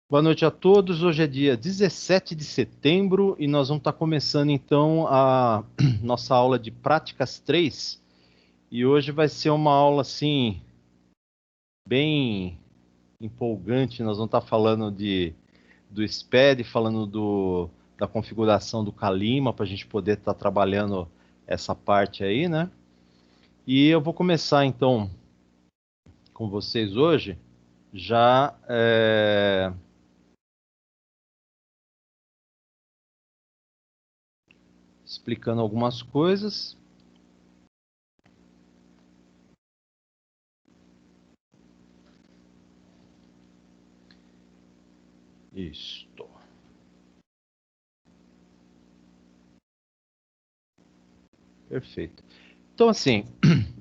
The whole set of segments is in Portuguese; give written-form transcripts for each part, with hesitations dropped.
Boa noite a todos. Hoje é dia 17 de setembro e nós vamos estar começando então a nossa aula de práticas 3. E hoje vai ser uma aula assim bem empolgante. Nós vamos estar falando do SPED, falando da configuração do Calima para a gente poder estar trabalhando essa parte aí, né? E eu vou começar então com vocês hoje já explicando algumas coisas. Isto. Perfeito. Então, assim,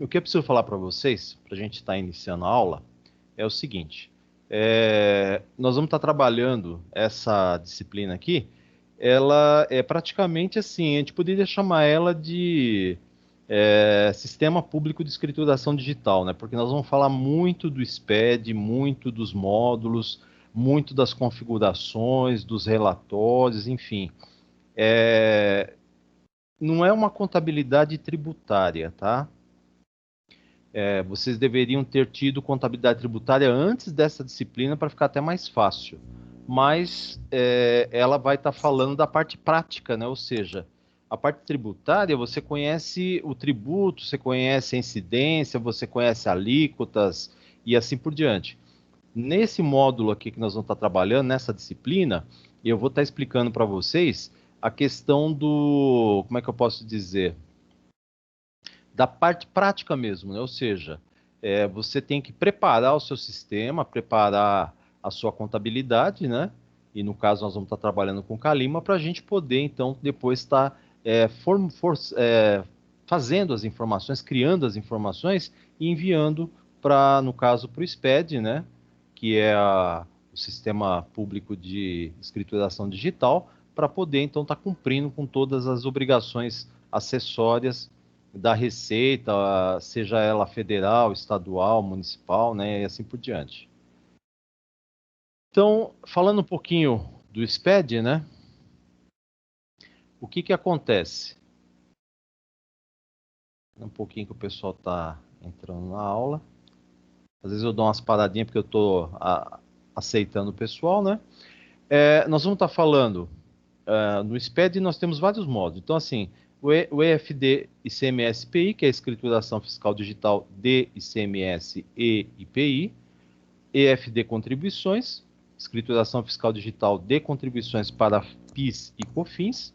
o que eu preciso falar para vocês, para a gente estar iniciando a aula, é o seguinte: nós vamos estar trabalhando essa disciplina aqui. Ela é praticamente assim, a gente poderia chamar ela de Sistema Público de Escrituração Digital, né? Porque nós vamos falar muito do SPED, muito dos módulos, muito das configurações, dos relatórios, enfim. Não é uma contabilidade tributária, tá? Vocês deveriam ter tido contabilidade tributária antes dessa disciplina para ficar até mais fácil. Mas ela vai estar falando da parte prática, né? Ou seja, a parte tributária, você conhece o tributo, você conhece a incidência, você conhece alíquotas e assim por diante. Nesse módulo aqui que nós vamos estar trabalhando, nessa disciplina, eu vou estar explicando para vocês a questão do, como é que eu posso dizer? Da parte prática mesmo, né? Ou seja, você tem que preparar o seu sistema, preparar a sua contabilidade, né? E no caso nós vamos estar trabalhando com Calima para a gente poder então depois estar fazendo as informações, criando as informações e enviando para, no caso, para o SPED, né? Que é o Sistema Público de Escrituração Digital, para poder então estar cumprindo com todas as obrigações acessórias da Receita, seja ela federal, estadual, municipal, né, e assim por diante. Então, falando um pouquinho do SPED, né, o que que acontece? Um pouquinho que o pessoal está entrando na aula. Às vezes eu dou umas paradinhas porque eu estou aceitando o pessoal, né? Nós vamos estar falando no SPED nós temos vários modos. Então, assim, o EFD ICMS-PI, que é a escrituração fiscal digital de ICMS e IPI, EFD Contribuições, escrituração fiscal digital de contribuições para PIS e COFINS,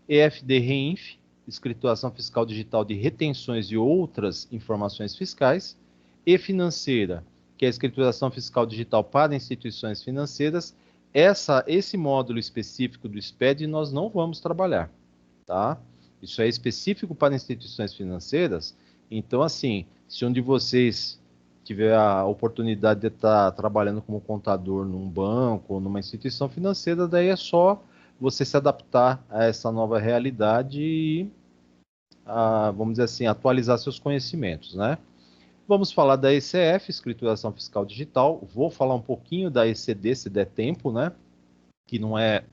EFD Reinf, escrituração fiscal digital de retenções e outras informações fiscais, e financeira, que é a escrituração fiscal digital para instituições financeiras. Esse módulo específico do SPED nós não vamos trabalhar, tá? Isso é específico para instituições financeiras. Então, assim, se um de vocês tiver a oportunidade de estar trabalhando como contador num banco ou numa instituição financeira, daí é só você se adaptar a essa nova realidade e, vamos dizer assim, atualizar seus conhecimentos, né? Vamos falar da ECF, Escrituração Fiscal Digital. Vou falar um pouquinho da ECD, se der tempo, né? Que não é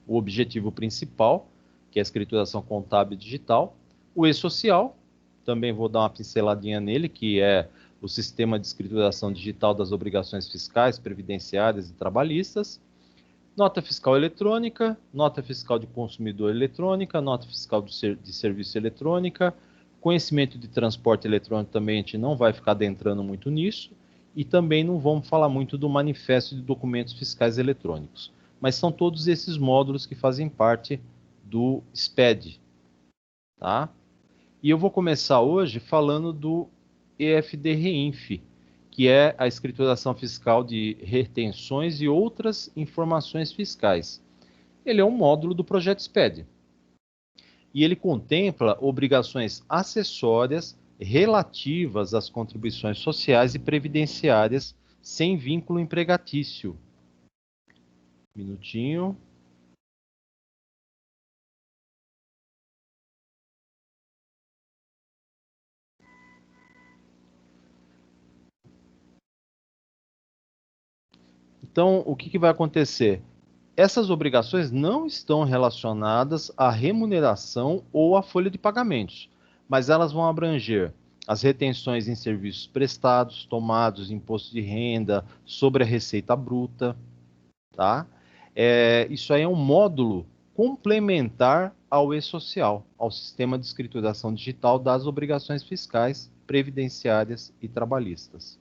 o objetivo principal, que é a escrituração contábil digital. O e-social, também vou dar uma pinceladinha nele, que é o sistema de escrituração digital das obrigações fiscais, previdenciárias e trabalhistas. Nota fiscal eletrônica, nota fiscal de consumidor eletrônica, nota fiscal de serviço eletrônica, conhecimento de transporte eletrônico também a gente não vai ficar adentrando muito nisso, e também não vamos falar muito do manifesto de documentos fiscais eletrônicos. Mas são todos esses módulos que fazem parte do SPED, tá? E eu vou começar hoje falando do EFD Reinf, que é a escrituração fiscal de retenções e outras informações fiscais. Ele é um módulo do projeto SPED. E ele contempla obrigações acessórias relativas às contribuições sociais e previdenciárias sem vínculo empregatício. Minutinho. Então, o que vai acontecer? Essas obrigações não estão relacionadas à remuneração ou à folha de pagamentos, mas elas vão abranger as retenções em serviços prestados, tomados, imposto de renda, sobre a receita bruta, tá? Isso aí é um módulo complementar ao e-social, ao sistema de escrituração digital das obrigações fiscais, previdenciárias e trabalhistas.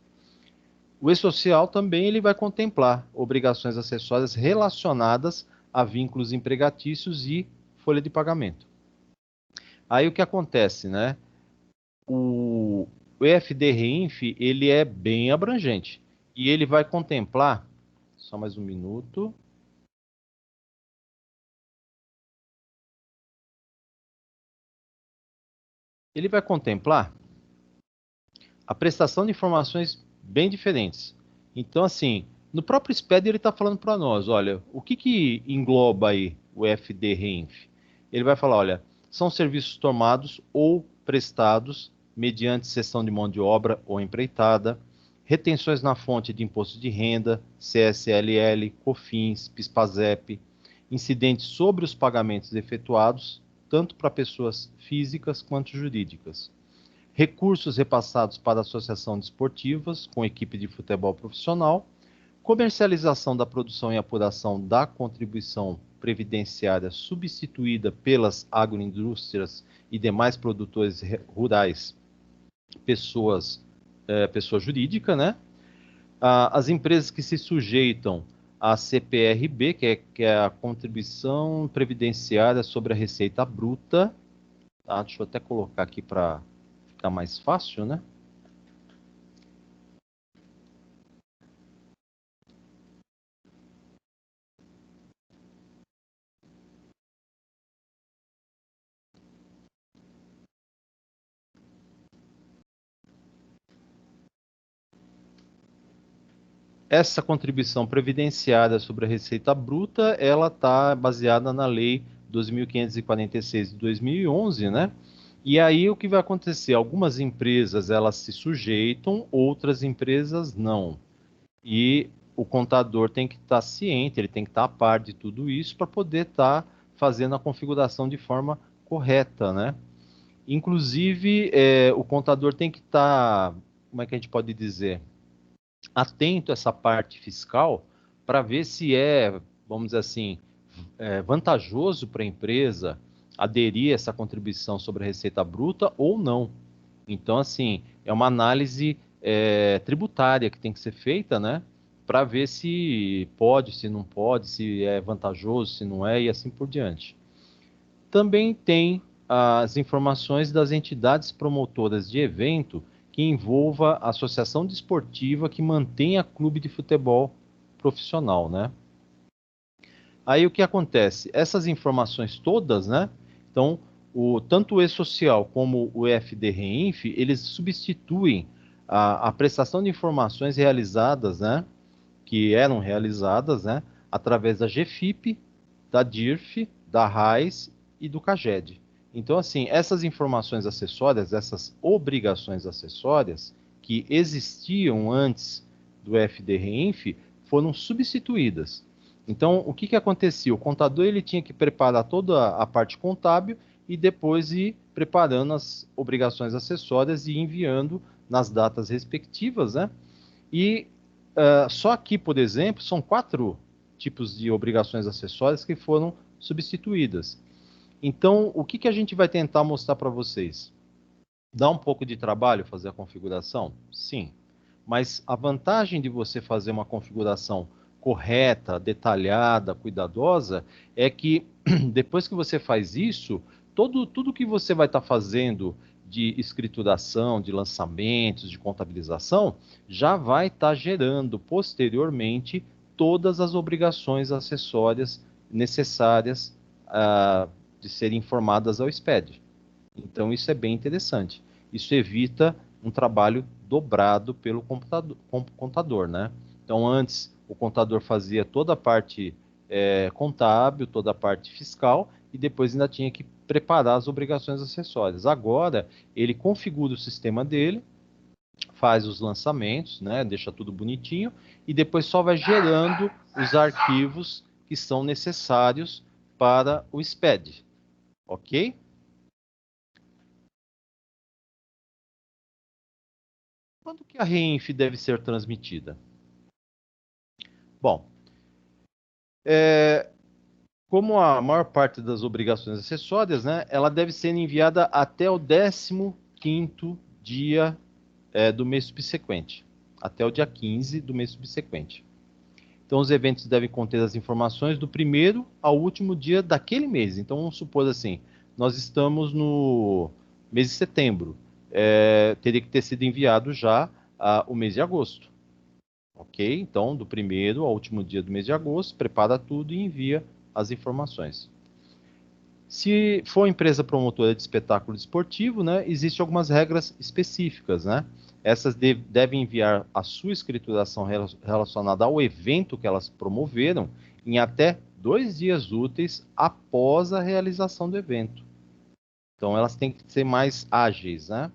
O e-social também ele vai contemplar obrigações acessórias relacionadas a vínculos empregatícios e folha de pagamento. Aí o que acontece, né? O EFD-REINF, ele é bem abrangente e ele vai contemplar, só mais um minuto. Ele vai contemplar a prestação de informações bem diferentes. Então, assim, no próprio SPED ele está falando para nós, olha, o que engloba aí o FD-REINF? Ele vai falar, olha, são serviços tomados ou prestados mediante cessão de mão de obra ou empreitada, retenções na fonte de imposto de renda, CSLL, COFINS, PIS/PASEP, incidentes sobre os pagamentos efetuados, tanto para pessoas físicas quanto jurídicas, recursos repassados para associação desportivas com equipe de futebol profissional, comercialização da produção e apuração da contribuição previdenciária substituída pelas agroindústrias e demais produtores rurais, pessoa jurídica, né? As empresas que se sujeitam à CPRB, que é a contribuição previdenciária sobre a receita bruta, tá? Deixa eu até colocar aqui para ficar mais fácil, né? Essa contribuição previdenciária sobre a receita bruta, ela está baseada na Lei 2.546 de 2011, né? E aí o que vai acontecer? Algumas empresas elas se sujeitam, outras empresas não. E o contador tem que estar ciente, ele tem que estar a par de tudo isso para poder estar fazendo a configuração de forma correta, né? Inclusive, o contador tem que estar, como é que a gente pode dizer, atento a essa parte fiscal para ver se vamos dizer assim, vantajoso para a empresa aderir a essa contribuição sobre a receita bruta ou não. Então, assim, é uma análise tributária que tem que ser feita, né? Para ver se pode, se não pode, se é vantajoso, se não é, e assim por diante. Também tem as informações das entidades promotoras de evento que envolva a associação desportiva que mantenha clube de futebol profissional, né? Aí o que acontece? Essas informações todas, né? Então, tanto o E-Social como o EFD-REINF, eles substituem a prestação de informações realizadas, né? Que eram realizadas, né? Através da GFIP, da DIRF, da RAIS e do CAGED. Então, assim, essas informações acessórias, essas obrigações acessórias que existiam antes do FD-REINF foram substituídas. Então, o que acontecia? O contador ele tinha que preparar toda a parte contábil e depois ir preparando as obrigações acessórias e enviando nas datas respectivas, né? E só aqui, por exemplo, são 4 tipos de obrigações acessórias que foram substituídas. Então, o que a gente vai tentar mostrar para vocês? Dá um pouco de trabalho fazer a configuração? Sim. Mas a vantagem de você fazer uma configuração correta, detalhada, cuidadosa, é que depois que você faz isso, tudo que você vai estar fazendo de escrituração, de lançamentos, de contabilização, já vai estar gerando posteriormente todas as obrigações acessórias necessárias de serem informadas ao SPED. Então, isso é bem interessante. Isso evita um trabalho dobrado pelo contador, né? Então, antes, o contador fazia toda a parte contábil, toda a parte fiscal, e depois ainda tinha que preparar as obrigações acessórias. Agora, ele configura o sistema dele, faz os lançamentos, né, deixa tudo bonitinho, e depois só vai gerando os arquivos que são necessários para o SPED, ok? Quando que a REINF deve ser transmitida? Bom, como a maior parte das obrigações acessórias, né, ela deve ser enviada até o 15º dia do mês subsequente, até o dia 15 do mês subsequente. Então, os eventos devem conter as informações do primeiro ao último dia daquele mês. Então, vamos supor assim, nós estamos no mês de setembro, teria que ter sido enviado já o mês de agosto. Ok? Então, do primeiro ao último dia do mês de agosto, prepara tudo e envia as informações. Se for empresa promotora de espetáculo esportivo, né, existem algumas regras específicas, né? Essas devem enviar a sua escrituração relacionada ao evento que elas promoveram em até 2 dias úteis após a realização do evento. Então, elas têm que ser mais ágeis, né?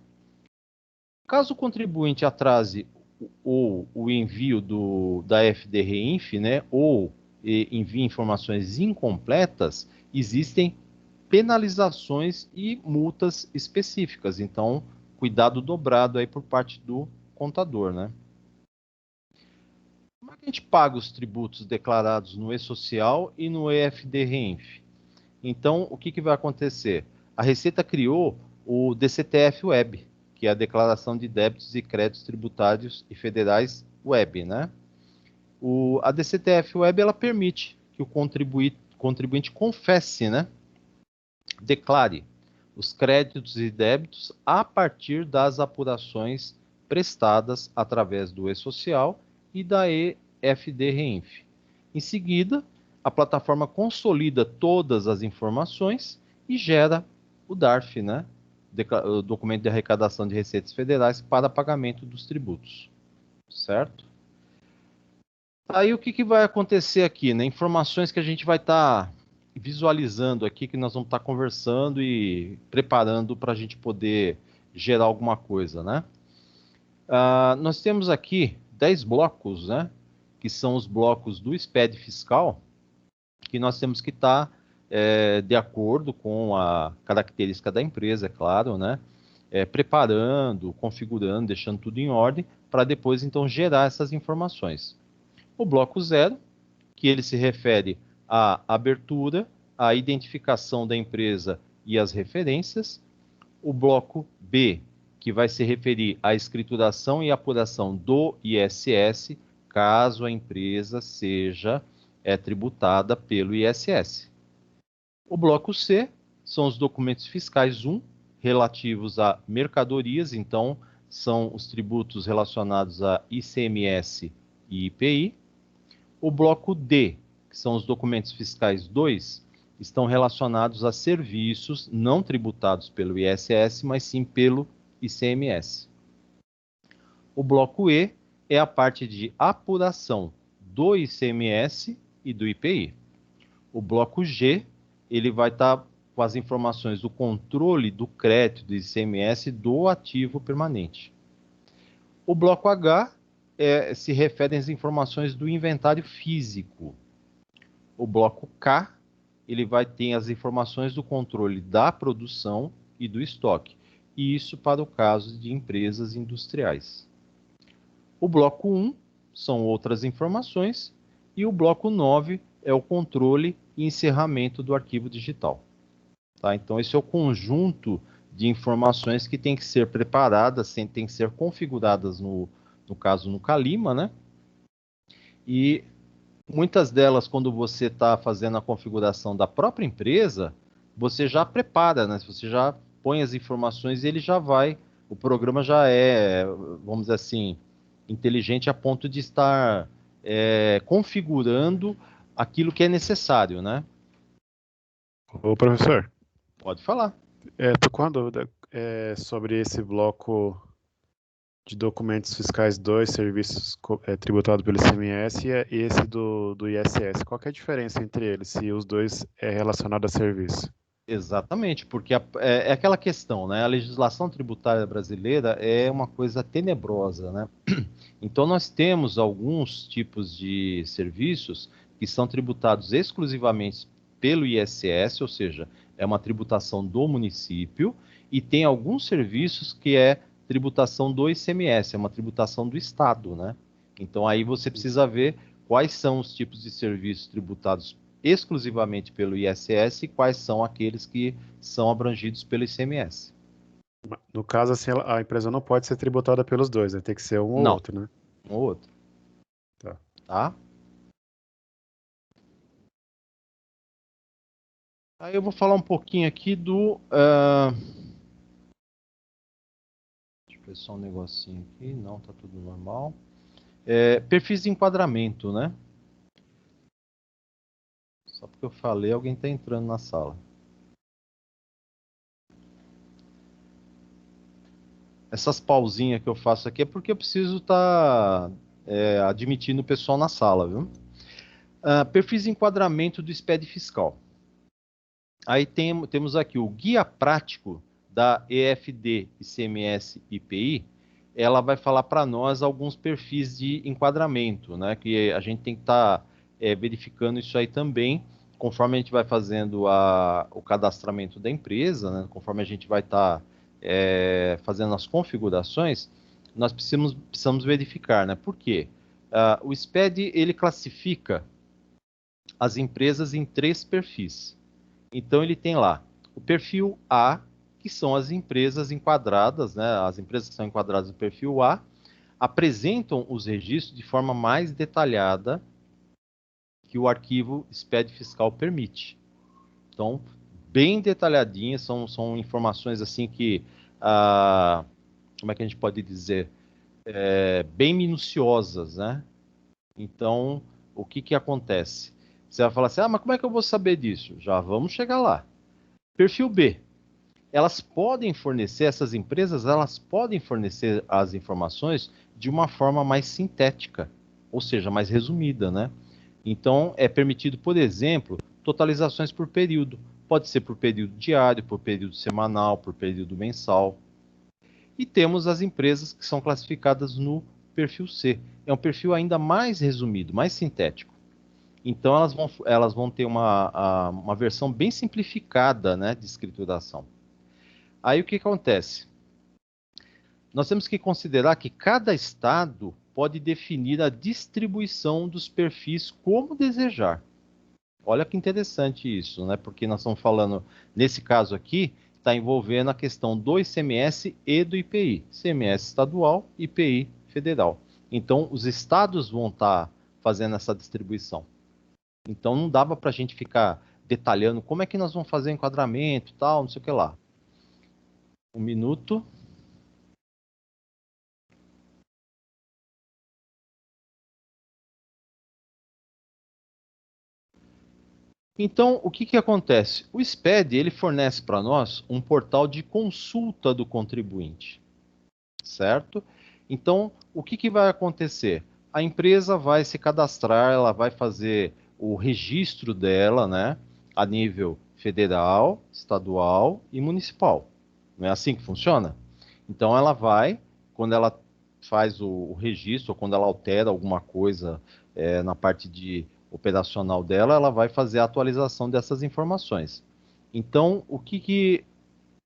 Caso o contribuinte atrase o envio da FD-REINF, né, ou envie informações incompletas, existem penalizações e multas específicas. Então, cuidado dobrado aí por parte do contador, né? Como é que a gente paga os tributos declarados no E-Social e no EFD-REINF? Então, o que vai acontecer? A Receita criou o DCTF Web, que é a Declaração de Débitos e Créditos Tributários e Federais Web, né? A DCTF Web, ela permite que o contribuinte confesse, né? Declare os créditos e débitos a partir das apurações prestadas através do E-Social e da EFD-REINF. Em seguida, a plataforma consolida todas as informações e gera o DARF, né? O documento de arrecadação de receitas federais para pagamento dos tributos, certo? Aí o que vai acontecer aqui, né? Informações que a gente vai estar visualizando aqui, que nós vamos estar conversando e preparando para a gente poder gerar alguma coisa, né? Nós temos aqui 10 blocos, né? Que são os blocos do SPED fiscal, que nós temos que estar de acordo com a característica da empresa, é claro, né? Preparando, configurando, deixando tudo em ordem, para depois, então, gerar essas informações. O bloco 0, que ele se refere à abertura, à identificação da empresa e às referências. O bloco B, que vai se referir à escrituração e apuração do ISS, caso a empresa seja tributada pelo ISS. O bloco C são os documentos fiscais 1, relativos a mercadorias, então são os tributos relacionados a ICMS e IPI. O bloco D, que são os documentos fiscais 2, estão relacionados a serviços não tributados pelo ISS, mas sim pelo ICMS. O bloco E é a parte de apuração do ICMS e do IPI. O bloco G, ele vai estar com as informações do controle do crédito do ICMS do ativo permanente. O bloco H se refere às informações do inventário físico. O bloco K, ele vai ter as informações do controle da produção e do estoque. E isso para o caso de empresas industriais. O bloco 1 são outras informações e o bloco 9 é o controle e encerramento do arquivo digital. Tá? Então, esse é o conjunto de informações que tem que ser preparadas, tem que ser configuradas no caso no Calima, né? E muitas delas, quando você está fazendo a configuração da própria empresa, você já prepara, né? Você já põe as informações e ele já vai, o programa já é, vamos dizer assim, inteligente a ponto de estar configurando aquilo que é necessário, né? Ô, professor, Pode falar. tô com uma dúvida sobre esse bloco de documentos fiscais 2, serviços tributados pelo ICMS e esse do ISS. Qual que é a diferença entre eles, se os dois é relacionado a serviço? Exatamente, porque é aquela questão, né? A legislação tributária brasileira é uma coisa tenebrosa, né? Então, nós temos alguns tipos de serviços que são tributados exclusivamente pelo ISS, ou seja, é uma tributação do município, e tem alguns serviços que é tributação do ICMS, é uma tributação do Estado, né? Então, aí você precisa ver quais são os tipos de serviços tributados exclusivamente pelo ISS e quais são aqueles que são abrangidos pelo ICMS. No caso, assim, a empresa não pode ser tributada pelos dois, né? Tem que ser um ou Não, outro, né? um ou outro, Tá. tá? Aí eu vou falar um pouquinho aqui do. Deixa eu ver só um negocinho aqui. Não, tá tudo normal. Perfis de enquadramento, né? Só porque eu falei, alguém tá entrando na sala. Essas pausinhas que eu faço aqui é porque eu preciso estar admitindo o pessoal na sala, viu? Perfis de enquadramento do SPED fiscal. Aí temos aqui o guia prático da EFD, ICMS e IPI. Ela vai falar para nós alguns perfis de enquadramento, né? Que a gente tem que estar verificando isso aí também, conforme a gente vai fazendo o cadastramento da empresa, né? Conforme a gente vai estar fazendo as configurações, nós precisamos verificar, né? Por quê? O SPED ele classifica as empresas em 3 perfis. Então ele tem lá o perfil A, que são as empresas enquadradas, né? As empresas que são enquadradas no perfil A apresentam os registros de forma mais detalhada que o arquivo SPED fiscal permite. Então, bem detalhadinhas, são informações assim que, como é que a gente pode dizer, bem minuciosas, né? Então, o que que acontece? Você vai falar assim, mas como é que eu vou saber disso? Já vamos chegar lá. Perfil B, essas empresas, elas podem fornecer as informações de uma forma mais sintética, ou seja, mais resumida, né? Então, é permitido, por exemplo, totalizações por período. Pode ser por período diário, por período semanal, por período mensal. E temos as empresas que são classificadas no perfil C. É um perfil ainda mais resumido, mais sintético. Então, elas vão ter uma versão bem simplificada, né, de escrituração. Aí o que acontece? Nós temos que considerar que cada estado pode definir a distribuição dos perfis como desejar. Olha que interessante isso, né? Porque nós estamos falando, nesse caso aqui, está envolvendo a questão do ICMS e do IPI. ICMS estadual, IPI federal. Então, os estados vão estar fazendo essa distribuição. Então, não dava para a gente ficar detalhando como é que nós vamos fazer enquadramento e tal, não sei o que lá. Um minuto. Então, o que que acontece? O SPED, ele fornece para nós um portal de consulta do contribuinte, certo? Então, o que que vai acontecer? A empresa vai se cadastrar, ela vai fazer o registro dela, né, a nível federal, estadual e municipal. Não é assim que funciona? Então, ela vai, quando ela faz o registro, ou quando ela altera alguma coisa na parte de operacional dela, ela vai fazer a atualização dessas informações. Então, o que que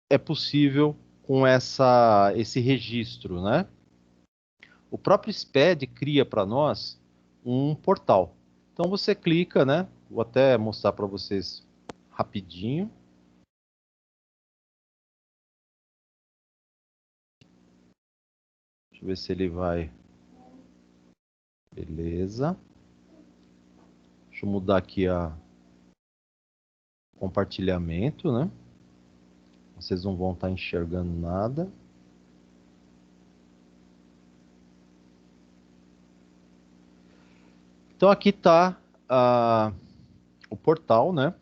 é possível com esse registro, né? O próprio SPED cria para nós um portal. Então você clica, né? Vou até mostrar para vocês rapidinho. Deixa eu ver se ele vai. Beleza. Deixa eu mudar aqui a compartilhamento, né? Vocês não vão estar enxergando nada. Então aqui está o portal, né?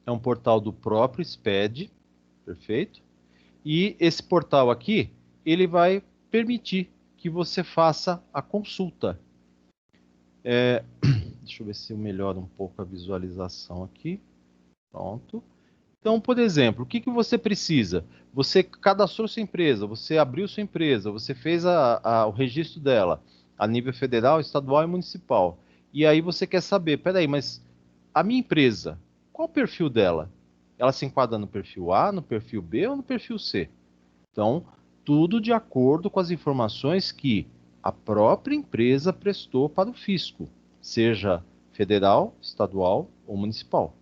É um portal do próprio SPED, perfeito? E esse portal aqui, ele vai permitir que você faça a consulta. Deixa eu ver se eu melhoro um pouco a visualização aqui. Pronto. Então, por exemplo, o que você precisa? Você cadastrou sua empresa, você abriu sua empresa, você fez o registro dela a nível federal, estadual e municipal. E aí você quer saber, peraí, mas a minha empresa, qual o perfil dela? Ela se enquadra no perfil A, no perfil B ou no perfil C? Então, tudo de acordo com as informações que a própria empresa prestou para o fisco, seja federal, estadual ou municipal,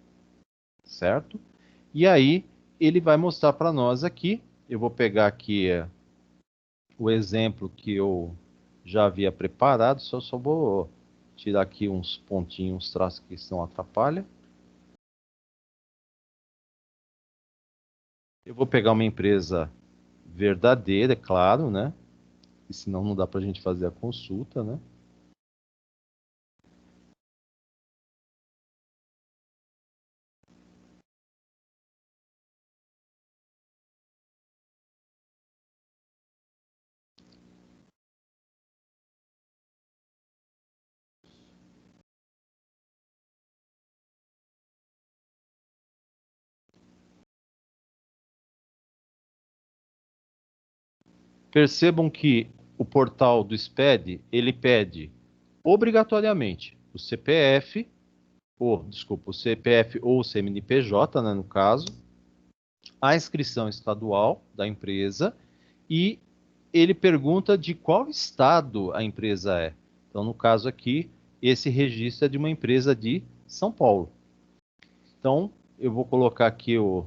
certo? E aí ele vai mostrar para nós aqui. Eu vou pegar aqui o exemplo que eu já havia preparado, só vou tirar aqui uns pontinhos, uns traços que não atrapalham. Eu vou pegar uma empresa verdadeira, é claro, né? E senão não dá para a gente fazer a consulta, né? Percebam que o portal do SPED, ele pede obrigatoriamente o CPF, o CPF ou o CNPJ, né, no caso, a inscrição estadual da empresa e ele pergunta de qual estado a empresa é. Então, no caso aqui, esse registro é de uma empresa de São Paulo. Então, eu vou colocar aqui os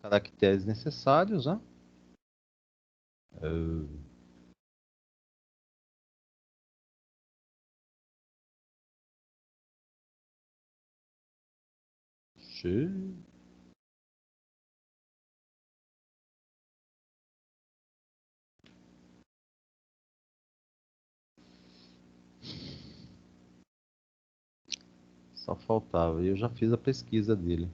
caracteres necessários, né? Só faltava. Eu já fiz a pesquisa dele.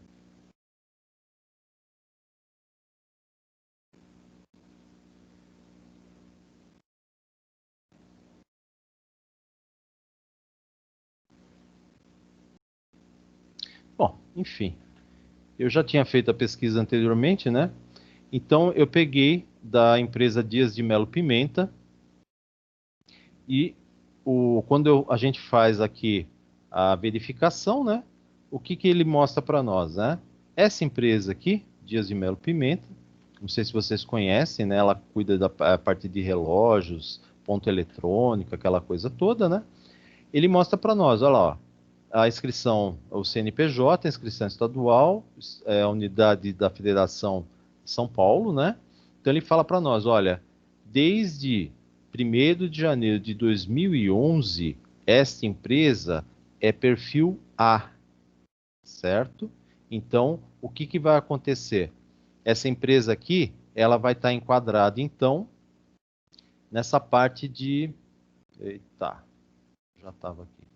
Bom, enfim. Eu já tinha feito a pesquisa anteriormente, né? Então eu peguei da empresa Dias de Melo Pimenta e quando a gente faz aqui a verificação, né? O que ele mostra para nós, né? Essa empresa aqui, Dias de Melo Pimenta, não sei se vocês conhecem, né? Ela cuida da parte de relógios, ponto eletrônico, aquela coisa toda, né? Ele mostra para nós, olha lá, ó, a inscrição, o CNPJ, a inscrição estadual, a unidade da Federação São Paulo, né? Então ele fala para nós, olha, desde 1º de janeiro de 2011, esta empresa é perfil A, certo? Então, o que vai acontecer? Essa empresa aqui, ela vai estar enquadrada, então, nessa parte de... Eita, já estava aqui.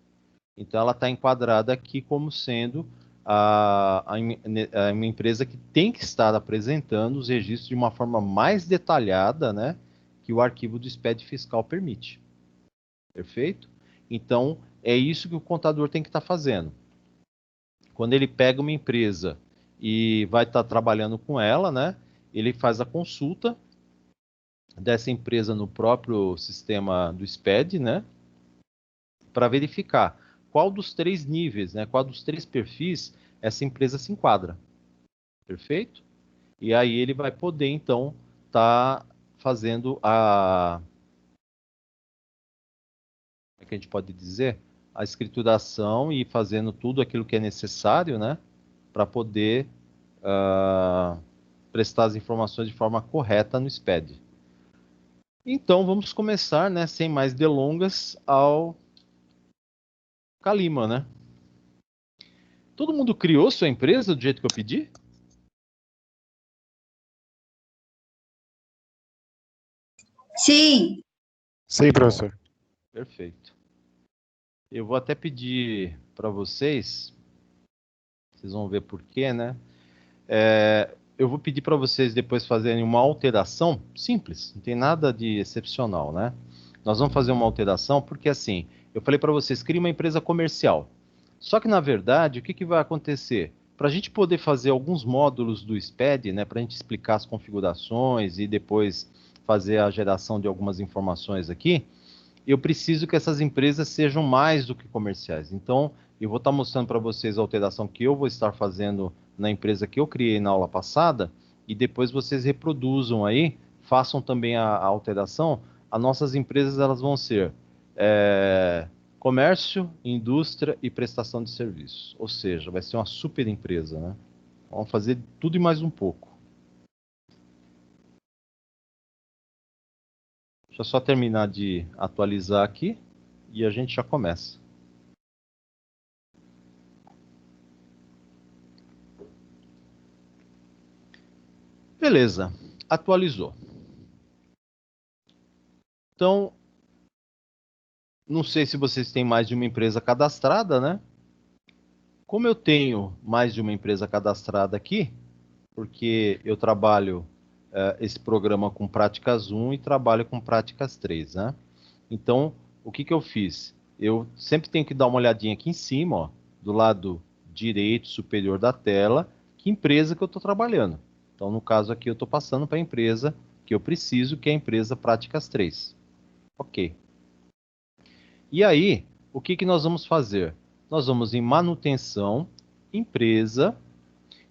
Então, ela está enquadrada aqui como sendo uma empresa que tem que estar apresentando os registros de uma forma mais detalhada, né, que o arquivo do SPED fiscal permite. Perfeito? Então, é isso que o contador tem que estar fazendo. Quando ele pega uma empresa e vai estar trabalhando com ela, né, ele faz a consulta dessa empresa no próprio sistema do SPED, né, para verificar qual dos 3 níveis, né, qual dos 3 perfis essa empresa se enquadra. Perfeito? E aí ele vai poder, então, estar fazendo como é que a gente pode dizer? A escrituração e fazendo tudo aquilo que é necessário, né, para poder prestar as informações de forma correta no SPED. Então, vamos começar, né, sem mais delongas, ao Calima, né? Todo mundo criou sua empresa do jeito que eu pedi? Sim. Sim, professor. Perfeito. Eu vou até pedir para vocês vão ver por quê, né? Eu vou pedir para vocês depois fazerem uma alteração simples, não tem nada de excepcional, né? Nós vamos fazer uma alteração porque, assim, eu falei para vocês, crie uma empresa comercial. Só que, na verdade, o que vai acontecer? Para a gente poder fazer alguns módulos do SPED, né, para a gente explicar as configurações e depois fazer a geração de algumas informações aqui, eu preciso que essas empresas sejam mais do que comerciais. Então, eu vou estar mostrando para vocês a alteração que eu vou estar fazendo na empresa que eu criei na aula passada, e depois vocês reproduzam aí, façam também a alteração. As nossas empresas elas vão ser comércio, indústria e prestação de serviços. Ou seja, vai ser uma super empresa, né? Vamos fazer tudo e mais um pouco. Deixa eu só terminar de atualizar aqui e a gente já começa. Beleza, atualizou. Então, não sei se vocês têm mais de uma empresa cadastrada, né? Como eu tenho mais de uma empresa cadastrada aqui, porque eu trabalho esse programa com práticas 1 e trabalho com práticas 3, né? Então, o que eu fiz? Eu sempre tenho que dar uma olhadinha aqui em cima, ó, do lado direito superior da tela, que empresa que eu estou trabalhando. Então, no caso aqui, eu estou passando para a empresa que eu preciso, que é a empresa Práticas 3. Ok. E aí, o que nós vamos fazer? Nós vamos em manutenção, empresa,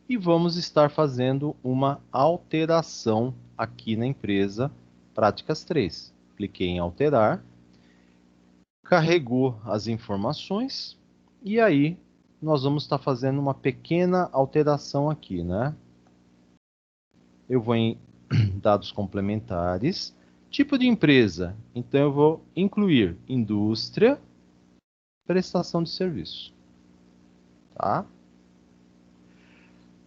e vamos estar fazendo uma alteração aqui na empresa Práticas 3. Cliquei em alterar, carregou as informações, e aí nós vamos estar fazendo uma pequena alteração aqui, né? Eu vou em dados complementares, tipo de empresa, então eu vou incluir indústria, prestação de serviço, tá?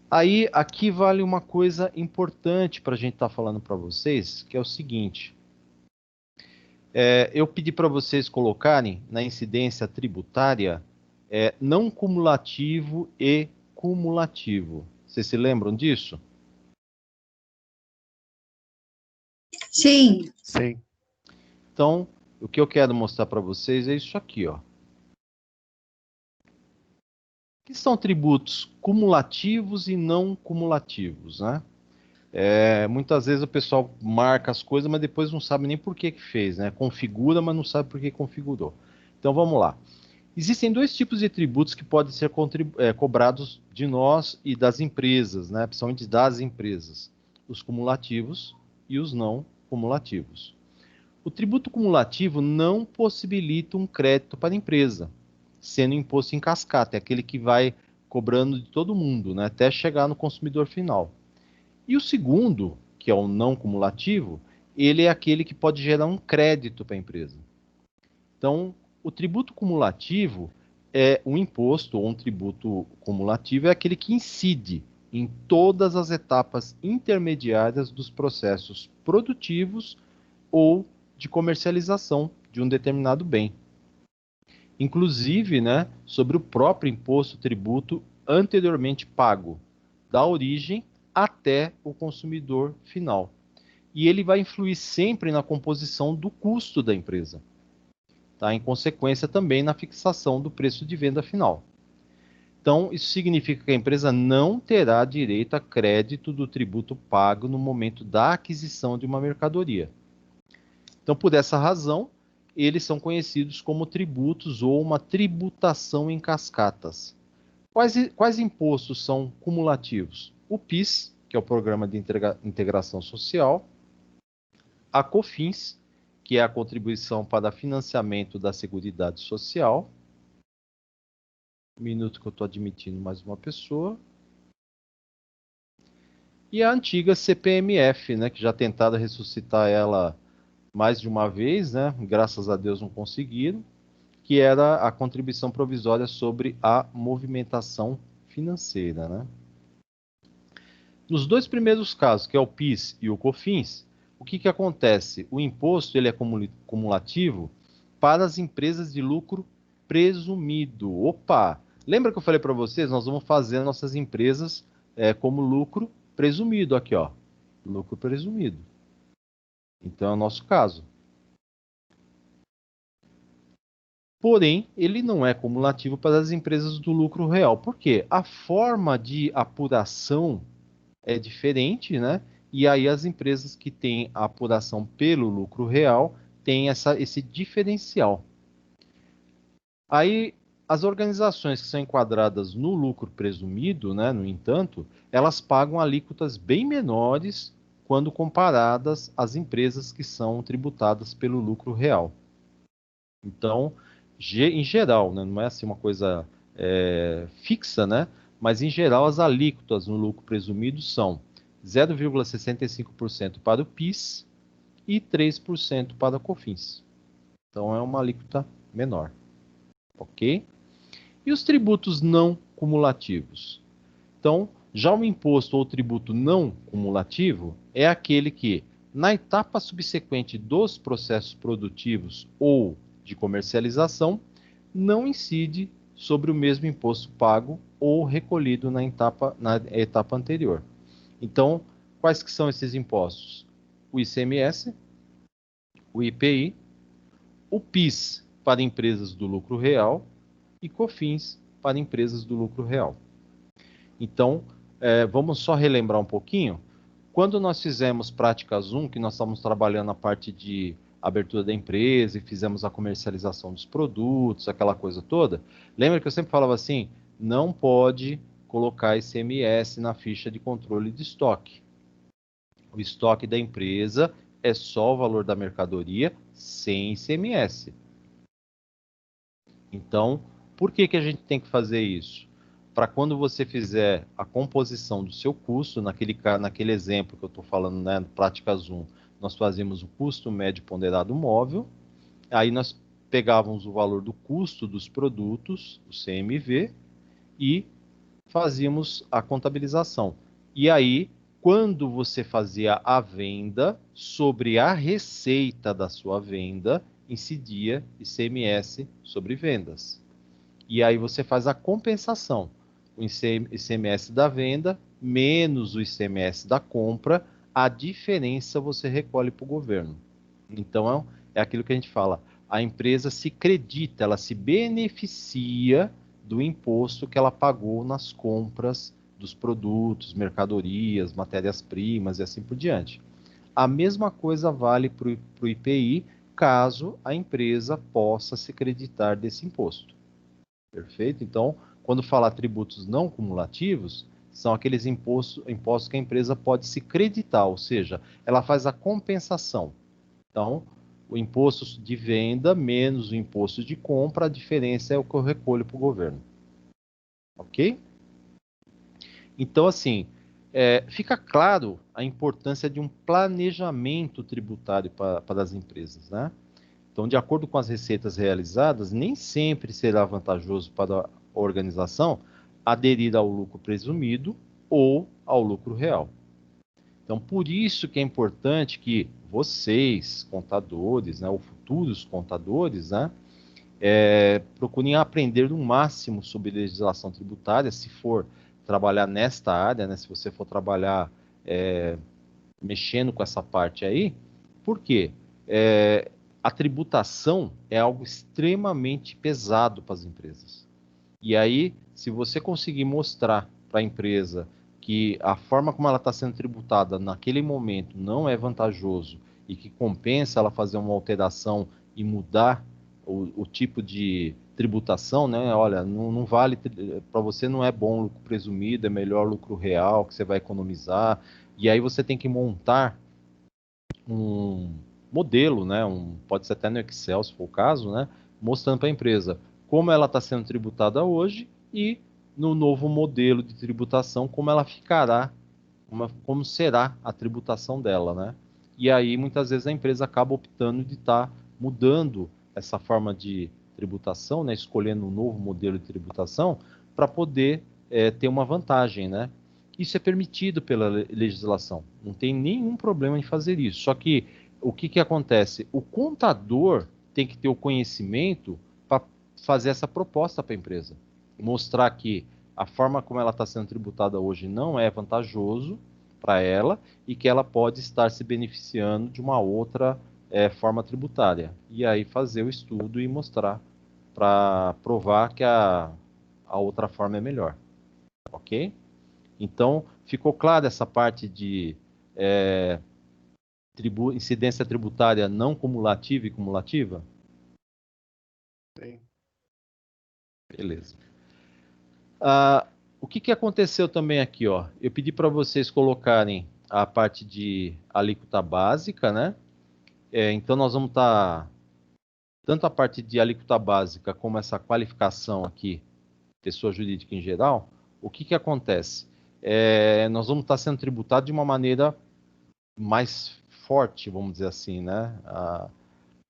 Aí, aqui vale uma coisa importante para a gente estar falando para vocês, que é o seguinte. Eu pedi para vocês colocarem na incidência tributária não cumulativo e cumulativo. Vocês se lembram disso? Sim. Sim. Então, o que eu quero mostrar para vocês é isso aqui, ó. Que são tributos cumulativos e não cumulativos, né? Muitas vezes o pessoal marca as coisas, mas depois não sabe nem por que fez, né? Configura, mas não sabe por que configurou. Então vamos lá. Existem dois tipos de tributos que podem ser cobrados de nós e das empresas, né? Principalmente das empresas. Os cumulativos e os não cumulativos. O tributo cumulativo não possibilita um crédito para a empresa, sendo imposto em cascata, é aquele que vai cobrando de todo mundo, né? Até chegar no consumidor final. E o segundo, que é o não cumulativo, ele é aquele que pode gerar um crédito para a empresa. Então, o tributo cumulativo é um imposto ou um tributo cumulativo é aquele que incide em todas as etapas intermediárias dos processos produtivos ou de comercialização de um determinado bem. Inclusive, né, sobre o próprio imposto tributo anteriormente pago, da origem até o consumidor final. E ele vai influir sempre na composição do custo da empresa, tá? Em consequência também na fixação do preço de venda final. Então, isso significa que a empresa não terá direito a crédito do tributo pago no momento da aquisição de uma mercadoria. Então, por essa razão, eles são conhecidos como tributos ou uma tributação em cascatas. Quais impostos são cumulativos? O PIS, que é o Programa de Integração Social, a COFINS, que é a contribuição para financiamento da Seguridade Social. Um minuto que eu estou admitindo mais uma pessoa. E a antiga CPMF, né, que já tentaram ressuscitar ela mais de uma vez, né, graças a Deus não conseguiram, que era a contribuição provisória sobre a movimentação financeira, né? Nos dois primeiros casos, que é o PIS e o COFINS, o que acontece? O imposto ele é cumulativo para as empresas de lucro presumido. Opa! Lembra que eu falei para vocês? Nós vamos fazer nossas empresas como lucro presumido aqui, ó. Lucro presumido. Então é o nosso caso. Porém, ele não é cumulativo para as empresas do lucro real. Por quê? A forma de apuração é diferente, né? E aí as empresas que têm a apuração pelo lucro real têm esse diferencial. Aí as organizações que são enquadradas no lucro presumido, né, no entanto, elas pagam alíquotas bem menores quando comparadas às empresas que são tributadas pelo lucro real. Então, em geral, né, não é assim uma coisa fixa, né, mas em geral as alíquotas no lucro presumido são 0,65% para o PIS e 3% para o COFINS. Então é uma alíquota menor. Ok? E os tributos não cumulativos? Então, já o imposto ou tributo não cumulativo é aquele que, na etapa subsequente dos processos produtivos ou de comercialização, não incide sobre o mesmo imposto pago ou recolhido na etapa anterior. Então, quais que são esses impostos? O ICMS, o IPI, o PIS para empresas do lucro real e COFINS para empresas do lucro real. Então, vamos só relembrar um pouquinho. Quando nós fizemos práticas 1, que nós estávamos trabalhando a parte de abertura da empresa e fizemos a comercialização dos produtos, aquela coisa toda, lembra que eu sempre falava assim, não pode colocar ICMS na ficha de controle de estoque. O estoque da empresa é só o valor da mercadoria sem ICMS. Então, por que a gente tem que fazer isso? Para quando você fizer a composição do seu custo, naquele exemplo que eu estou falando, né, no Práticas 1, nós fazíamos o custo médio ponderado móvel, aí nós pegávamos o valor do custo dos produtos, o CMV, e fazíamos a contabilização. E aí, quando você fazia a venda, sobre a receita da sua venda, incidia ICMS sobre vendas. E aí você faz a compensação. O ICMS da venda menos o ICMS da compra, a diferença você recolhe para o governo. Então é aquilo que a gente fala, a empresa se credita, ela se beneficia do imposto que ela pagou nas compras dos produtos, mercadorias, matérias-primas e assim por diante. A mesma coisa vale para o IPI, caso a empresa possa se creditar desse imposto. Perfeito? Então, quando falar tributos não cumulativos, são aqueles impostos que a empresa pode se creditar, ou seja, ela faz a compensação. Então, o imposto de venda menos o imposto de compra, a diferença é o que eu recolho para o governo. Ok? Então, assim, fica claro a importância de um planejamento tributário para as empresas, né? Então, de acordo com as receitas realizadas, nem sempre será vantajoso para a organização aderir ao lucro presumido ou ao lucro real. Então, por isso que é importante que vocês, contadores, né, ou futuros contadores, né, procurem aprender o máximo sobre legislação tributária, se for trabalhar nesta área, né, se você for trabalhar mexendo com essa parte aí. Por quê? A tributação é algo extremamente pesado para as empresas. E aí, se você conseguir mostrar para a empresa que a forma como ela está sendo tributada naquele momento não é vantajoso e que compensa ela fazer uma alteração e mudar o tipo de tributação, né? Olha, não vale, para você não é bom lucro presumido, é melhor lucro real, que você vai economizar. E aí você tem que montar um modelo, né? Pode ser até no Excel, se for o caso, né? Mostrando para a empresa como ela está sendo tributada hoje e no novo modelo de tributação, como ela ficará, como será a tributação dela, né? E aí, muitas vezes, a empresa acaba optando de estar mudando essa forma de tributação, né? Escolhendo um novo modelo de tributação para poder ter uma vantagem, né? Isso é permitido pela legislação, não tem nenhum problema em fazer isso. Só que o que acontece? O contador tem que ter o conhecimento para fazer essa proposta para a empresa, mostrar que a forma como ela está sendo tributada hoje não é vantajoso para ela e que ela pode estar se beneficiando de uma outra forma tributária. E aí fazer o estudo e mostrar para provar que a outra forma é melhor. Ok? Então, ficou clara essa parte de incidência tributária não cumulativa e cumulativa? Sim. Beleza. O que aconteceu também aqui, ó? Eu pedi para vocês colocarem a parte de alíquota básica, né? Então nós vamos estar tanto a parte de alíquota básica como essa qualificação aqui, pessoa jurídica em geral. O que acontece? Nós vamos estar sendo tributados de uma maneira mais forte, vamos dizer assim, né?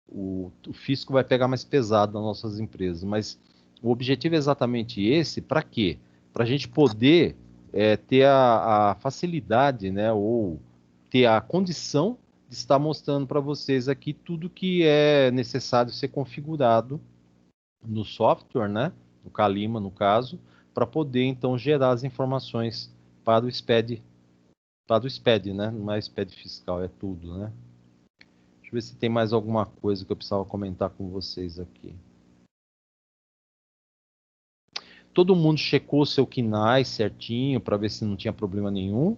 O fisco vai pegar mais pesado nas nossas empresas, mas o objetivo é exatamente esse. Para quê? Para a gente poder ter a facilidade, né, ou ter a condição de estar mostrando para vocês aqui tudo que é necessário ser configurado no software, né, no Calima, no caso, para poder então gerar as informações para o SPED, né? Não é SPED fiscal, é tudo, né? Deixa eu ver se tem mais alguma coisa que eu precisava comentar com vocês aqui. Todo mundo checou o seu KNAI certinho para ver se não tinha problema nenhum.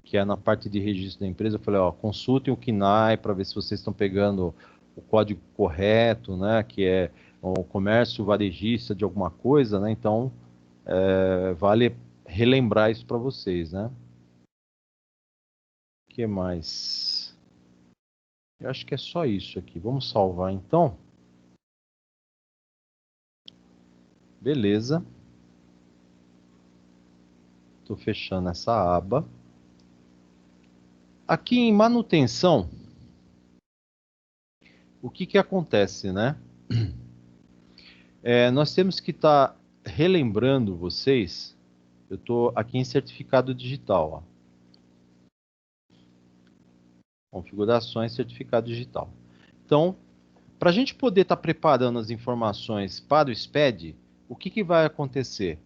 Que é na parte de registro da empresa. Eu falei, ó, consultem o KNAI para ver se vocês estão pegando o código correto, né? Que é o comércio varejista de alguma coisa, né? Então, vale relembrar isso para vocês, né? O que mais? Eu acho que é só isso aqui. Vamos salvar então. Beleza. Estou fechando essa aba. Aqui em manutenção, o que acontece, né? Nós temos que estar relembrando vocês. Eu estou aqui em certificado digital. Ó. Configurações, certificado digital. Então, para a gente poder estar preparando as informações para o SPED, o que vai acontecer?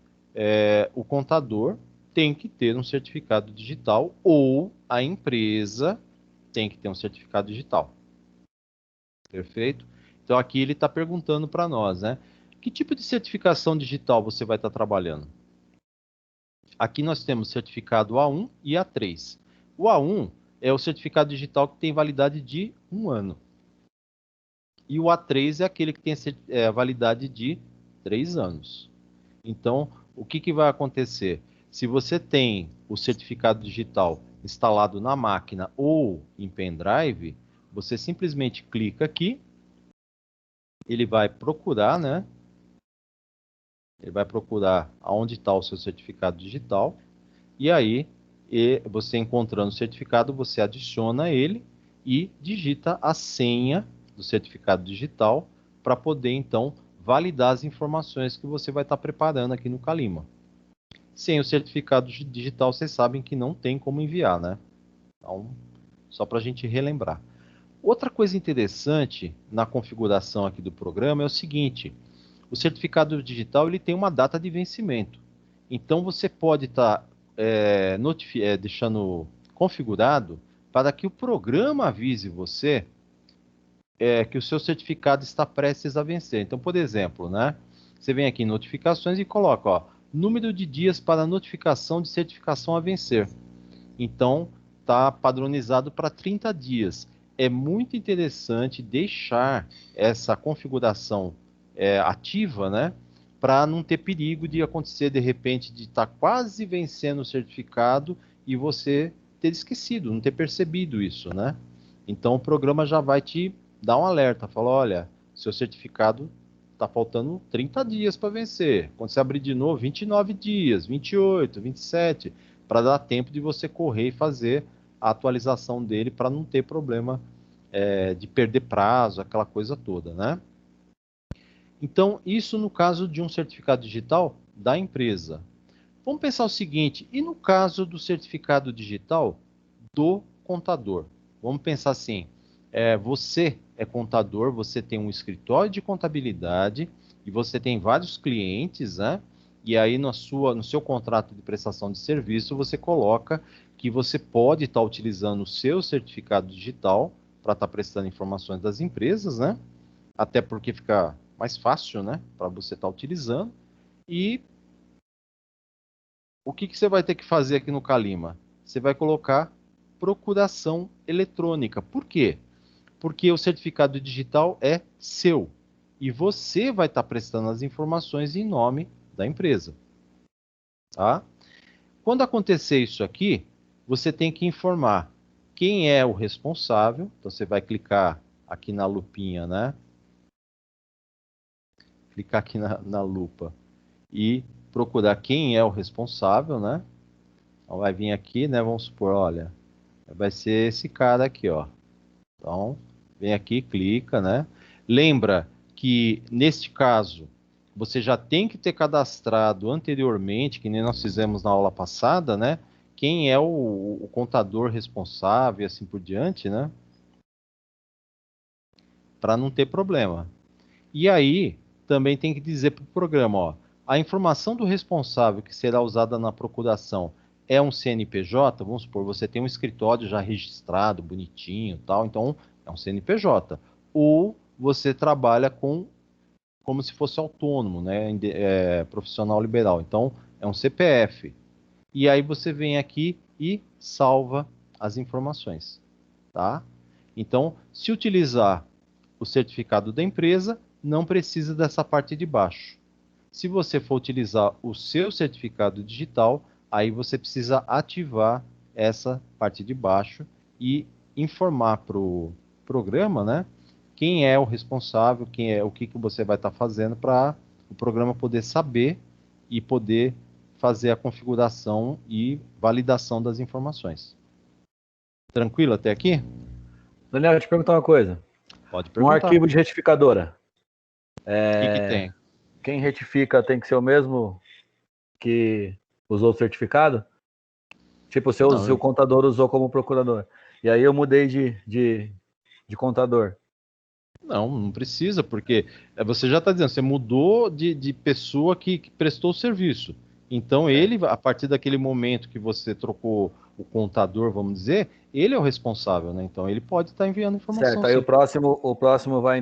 O contador tem que ter um certificado digital ou a empresa tem que ter um certificado digital. Perfeito? Então, aqui ele está perguntando para nós, né? Que tipo de certificação digital você vai estar trabalhando? Aqui nós temos certificado A1 e A3. O A1 é o certificado digital que tem validade de 1 ano. E o A3 é aquele que tem a validade de 3 anos. Então, o que vai acontecer? Se você tem o certificado digital instalado na máquina ou em pendrive, você simplesmente clica aqui, ele vai procurar, né? Ele vai procurar onde está o seu certificado digital. E aí, você encontrando o certificado, você adiciona ele e digita a senha do certificado digital para poder, então, validar as informações que você vai estar preparando aqui no Calima. Sem o certificado digital, vocês sabem que não tem como enviar, né? Então, só para a gente relembrar. Outra coisa interessante na configuração aqui do programa é o seguinte: o certificado digital ele tem uma data de vencimento. Então você pode estar deixando configurado para que o programa avise você que o seu certificado está prestes a vencer. Então, por exemplo, né, você vem aqui em notificações e coloca, ó, número de dias para notificação de certificação a vencer. Então, está padronizado para 30 dias. É muito interessante deixar essa configuração ativa, né? Para não ter perigo de acontecer, de repente, de estar quase vencendo o certificado e você ter esquecido, não ter percebido isso, né? Então, o programa já vai te dar um alerta. Fala, olha, seu certificado está faltando 30 dias para vencer. Quando você abrir de novo, 29 dias, 28, 27, para dar tempo de você correr e fazer a atualização dele para não ter problema de perder prazo, aquela coisa toda, né? Então, isso no caso de um certificado digital da empresa. Vamos pensar o seguinte, e no caso do certificado digital do contador? Vamos pensar assim, você é contador, você tem um escritório de contabilidade e você tem vários clientes, né? E aí no seu contrato de prestação de serviço você coloca que você pode estar utilizando o seu certificado digital para estar prestando informações das empresas, né? Até porque fica mais fácil, né, para você estar utilizando. E o que você vai ter que fazer aqui no Calima? Você vai colocar procuração eletrônica. Por quê? Porque o certificado digital é seu e você vai estar prestando as informações em nome da empresa, tá? Quando acontecer isso aqui, você tem que informar quem é o responsável. Então você vai clicar aqui na lupinha, né? Clicar aqui na lupa e procurar quem é o responsável, né? Então vai vir aqui, né? Vamos supor, olha, vai ser esse cara aqui, ó. Então, vem aqui, clica, né? Lembra que, neste caso, você já tem que ter cadastrado anteriormente, que nem nós fizemos na aula passada, né? Quem é o contador responsável e assim por diante, né? Para não ter problema. E aí, também tem que dizer para o programa, ó, a informação do responsável que será usada na procuração é um CNPJ, vamos supor, você tem um escritório já registrado, bonitinho, tal, então é um CNPJ. Ou você trabalha como se fosse autônomo, né, profissional liberal. Então é um CPF. E aí você vem aqui e salva as informações, tá? Então, se utilizar o certificado da empresa, não precisa dessa parte de baixo. Se você for utilizar o seu certificado digital, aí você precisa ativar essa parte de baixo e informar para o programa, né? Quem é o responsável, quem é o que você vai estar fazendo para o programa poder saber e poder fazer a configuração e validação das informações. Tranquilo até aqui? Daniel, deixa eu te perguntar uma coisa. Pode No perguntar. arquivo de retificadora, O que tem? quem retifica tem que ser o mesmo que usou o certificado? Tipo, se o contador usou como procurador. E aí eu mudei de contador. Não precisa, porque você já está dizendo, você mudou de pessoa que prestou o serviço. Então, ele, a partir daquele momento que você trocou o contador, vamos dizer, ele é o responsável, né? Então, ele pode estar enviando informação. Certo, aí o próximo vai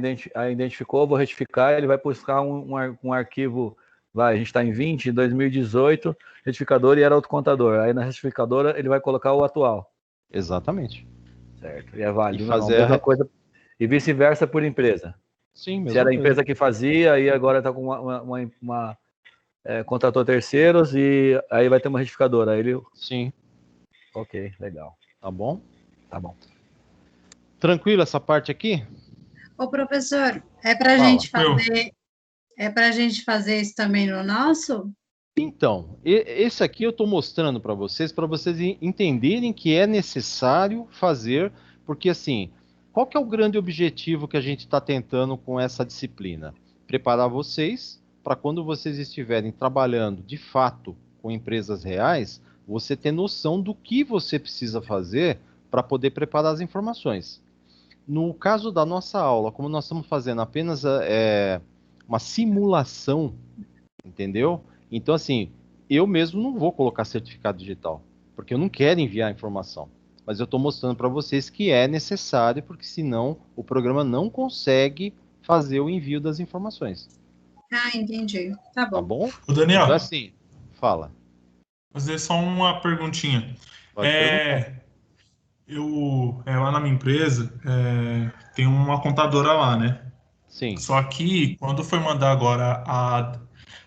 identificou, vou retificar, ele vai buscar um arquivo, a gente está em 20, 2018, retificador e era outro contador. Aí na retificadora ele vai colocar o atual. Exatamente. Certo, e é válido. E Não, fazer mesma coisa. E vice-versa por empresa. Sim, mesma Se era a coisa. empresa que fazia, aí agora está com contratou terceiros e aí vai ter uma retificadora. Aí ele... Sim. Ok, legal. Tá bom? Tá bom. Tranquilo essa parte aqui? Ô, professor, é para a gente fazer isso também no nosso? Então, esse aqui eu estou mostrando para vocês entenderem que é necessário fazer, porque assim, qual que é o grande objetivo que a gente está tentando com essa disciplina? Preparar vocês para quando vocês estiverem trabalhando de fato com empresas reais, você ter noção do que você precisa fazer para poder preparar as informações. No caso da nossa aula, como nós estamos fazendo apenas uma simulação, entendeu? Então, assim, eu mesmo não vou colocar certificado digital, porque eu não quero enviar a informação. Mas eu estou mostrando para vocês que é necessário, porque senão o programa não consegue fazer o envio das informações. Ah, entendi. Tá bom. Tá bom? Ô, Daniel, Então, assim, fala. fazer só uma perguntinha. Pode perguntar. Lá na minha empresa, tem uma contadora lá, né? Sim, Só que quando foi mandar agora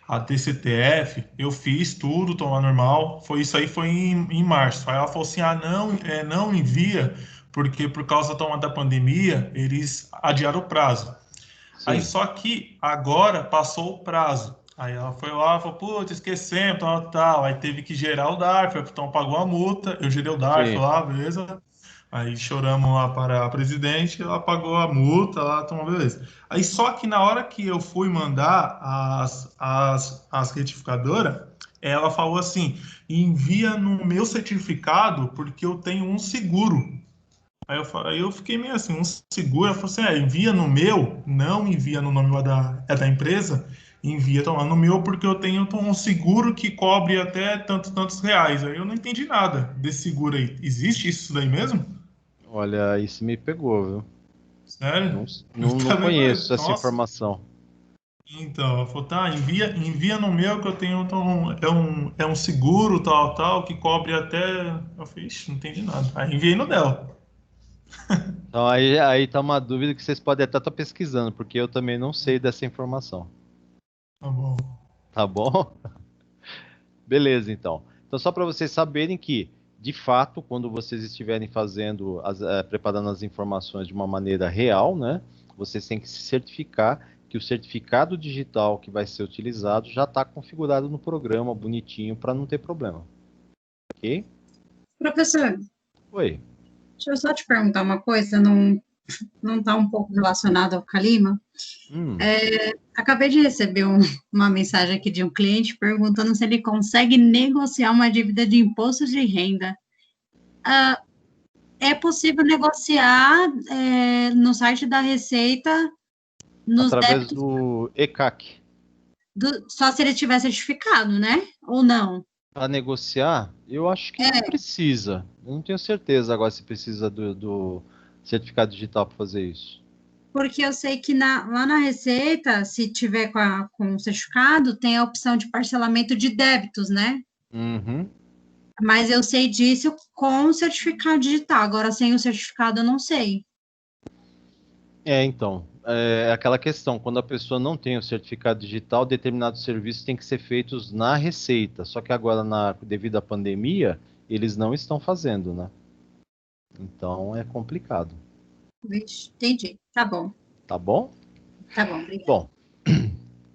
a DCTF, eu fiz tudo, tomar normal. Isso aí foi em março. Aí ela falou assim: não envia, porque por causa da pandemia, eles adiaram o prazo. Aí sim, só que agora passou o prazo. Aí ela foi lá e falou, putz, esquecemos, tal, tal. Aí teve que gerar o DARF, então pagou a multa. Eu gerei o DARF sim, lá, beleza. Aí choramos lá para a presidente, ela pagou a multa lá, então beleza. Aí só que na hora que eu fui mandar as retificadoras, ela falou assim, envia no meu certificado porque eu tenho um seguro. Aí eu fiquei meio assim, um seguro, ela falou assim, envia no meu, não envia no nome lá da empresa, envia lá no meu porque eu tenho um seguro que cobre até tantos reais. Aí eu não entendi nada desse seguro aí. Existe isso daí mesmo? olha, isso me pegou, viu? Sério? Eu Não também, conheço essa nossa, informação. Então, ela falou, tá, envia no meu que eu tenho é um seguro, tal, que cobre até. Eu falei, ixi, não entendi nada. Aí enviei no dela. Então aí tá uma dúvida que vocês podem até estar pesquisando, porque eu também não sei dessa informação. Tá bom. Tá bom? Beleza, então. Então, só para vocês saberem que, de fato, quando vocês estiverem fazendo, preparando as informações de uma maneira real, né, vocês têm que se certificar que o certificado digital que vai ser utilizado já está configurado no programa, bonitinho, para não ter problema. Ok? Professor, Oi. deixa eu só te perguntar uma coisa, não está um pouco relacionado ao Calima. Acabei de receber uma mensagem aqui de um cliente perguntando se ele consegue negociar uma dívida de imposto de renda. É possível negociar no site da Receita nos Através débitos, do ECAC. só se ele tiver certificado, né? Ou não? Para negociar, eu acho que não precisa. Eu não tenho certeza agora se precisa do certificado digital para fazer isso. Porque eu sei que lá na Receita, se tiver com o certificado, tem a opção de parcelamento de débitos, né? Uhum. Mas eu sei disso com o certificado digital. Agora, sem o certificado, eu não sei. Então, é aquela questão, quando a pessoa não tem o certificado digital, determinados serviços têm que ser feitos na Receita, só que agora, devido à pandemia, eles não estão fazendo, né? Então, é complicado. Vixe, entendi. Tá bom. Tá bom? Tá bom, obrigada. Bom,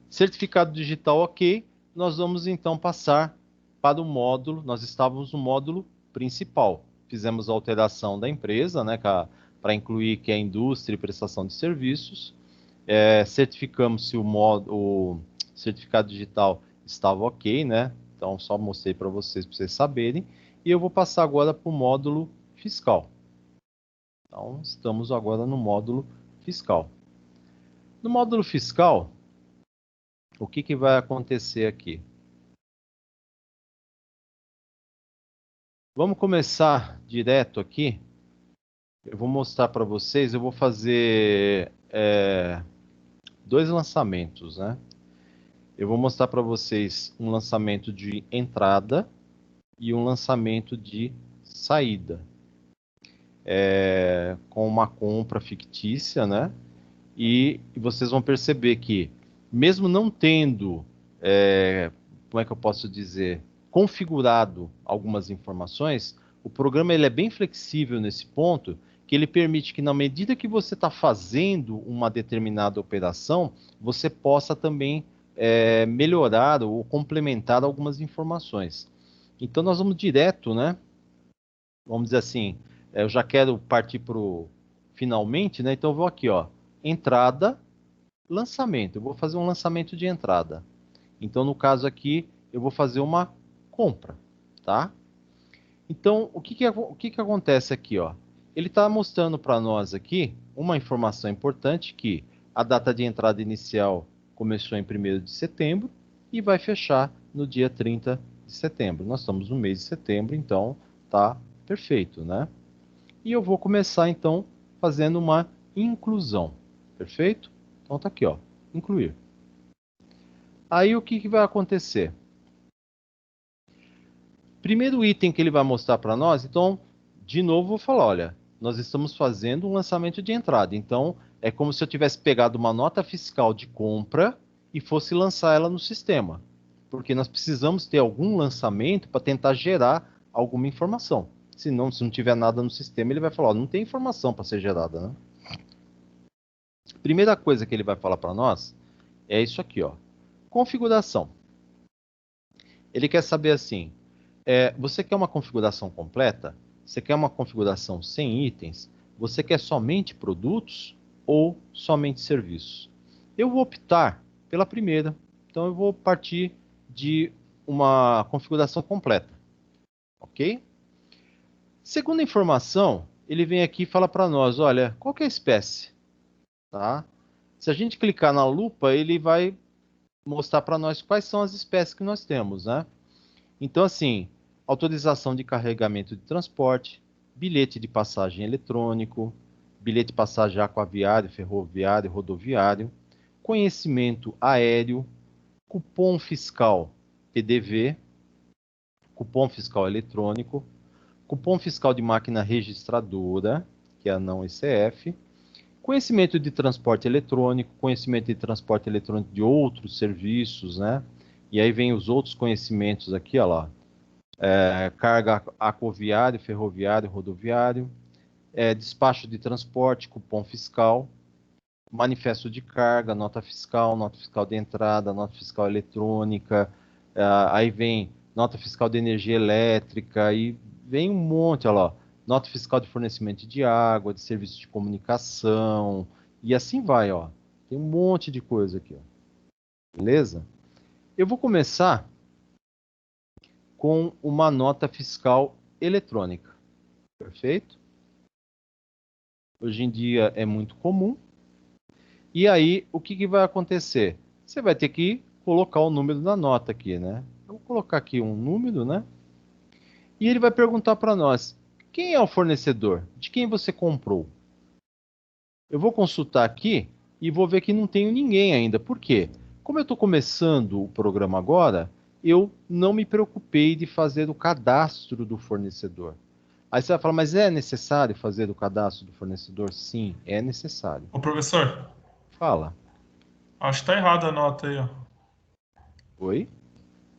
certificado digital ok, nós vamos então passar para o módulo, nós estávamos no módulo principal. Fizemos a alteração da empresa, né, para incluir que é indústria e prestação de serviços. Certificamos se o certificado digital estava ok, né? Então, só mostrei para vocês saberem. E eu vou passar agora para o módulo fiscal. Então, estamos agora no módulo fiscal. No módulo fiscal, o que vai acontecer aqui? Vamos começar direto aqui. Eu vou mostrar para vocês, eu vou fazer 2 lançamentos, né? Eu vou mostrar para vocês um lançamento de entrada e um lançamento de saída. Com uma compra fictícia, né? E vocês vão perceber que, mesmo não tendo, como é que eu posso dizer, configurado algumas informações, o programa ele é bem flexível nesse ponto, que ele permite que, na medida que você está fazendo uma determinada operação, você possa também melhorar ou complementar algumas informações. Então, nós vamos direto, né? Vamos dizer assim, eu já quero partir para o finalmente, né? Então, eu vou aqui, ó, entrada, lançamento. Eu vou fazer um lançamento de entrada. Então, no caso aqui, eu vou fazer uma compra, tá? Então, o que acontece aqui, ó? Ele está mostrando para nós aqui uma informação importante que a data de entrada inicial começou em 1º de setembro e vai fechar no dia 30 de setembro. Nós estamos no mês de setembro, então tá perfeito, né? E eu vou começar, então, fazendo uma inclusão, perfeito? Então tá aqui, ó, incluir. Aí o que vai acontecer? Primeiro item que ele vai mostrar para nós, então, de novo, vou falar, olha, nós estamos fazendo um lançamento de entrada. Então, é como se eu tivesse pegado uma nota fiscal de compra e fosse lançar ela no sistema. Porque nós precisamos ter algum lançamento para tentar gerar alguma informação. Se não tiver nada no sistema, ele vai falar, ó, não tem informação para ser gerada, né? Primeira coisa que ele vai falar para nós é isso aqui, ó. Configuração. Ele quer saber assim, você quer uma configuração completa? Você quer uma configuração sem itens? Você quer somente produtos ou somente serviços? Eu vou optar pela primeira. Então, eu vou partir de uma configuração completa. Ok? Segunda informação, ele vem aqui e fala para nós, olha, qual que é a espécie? Tá? Se a gente clicar na lupa, ele vai mostrar para nós quais são as espécies que nós temos, né? Então, assim, autorização de carregamento de transporte, bilhete de passagem eletrônico, bilhete de passagem aquaviário, ferroviário, rodoviário, conhecimento aéreo, cupom fiscal PDV, cupom fiscal eletrônico, cupom fiscal de máquina registradora, que é a não ECF, conhecimento de transporte eletrônico, conhecimento de transporte eletrônico de outros serviços, né? E aí vem os outros conhecimentos aqui, ó lá. Carga aquoviário, ferroviário, rodoviário, despacho de transporte, cupom fiscal, manifesto de carga, nota fiscal de entrada, nota fiscal eletrônica, aí vem nota fiscal de energia elétrica, e vem um monte, olha lá, nota fiscal de fornecimento de água, de serviço de comunicação, e assim vai, ó. Tem um monte de coisa aqui, ó. Beleza? Eu vou começar com uma nota fiscal eletrônica. Perfeito? Hoje em dia é muito comum. E aí, o que vai acontecer? Você vai ter que colocar o número da nota aqui, né? Eu vou colocar aqui um número, né? E ele vai perguntar para nós, quem é o fornecedor? De quem você comprou? Eu vou consultar aqui e vou ver que não tenho ninguém ainda. Por quê? Como eu estou começando o programa agora, eu não me preocupei de fazer o cadastro do fornecedor. Aí você vai falar, mas é necessário fazer o cadastro do fornecedor? Sim, é necessário. Ô, professor, Fala. acho que tá errada a nota aí, ó. Oi?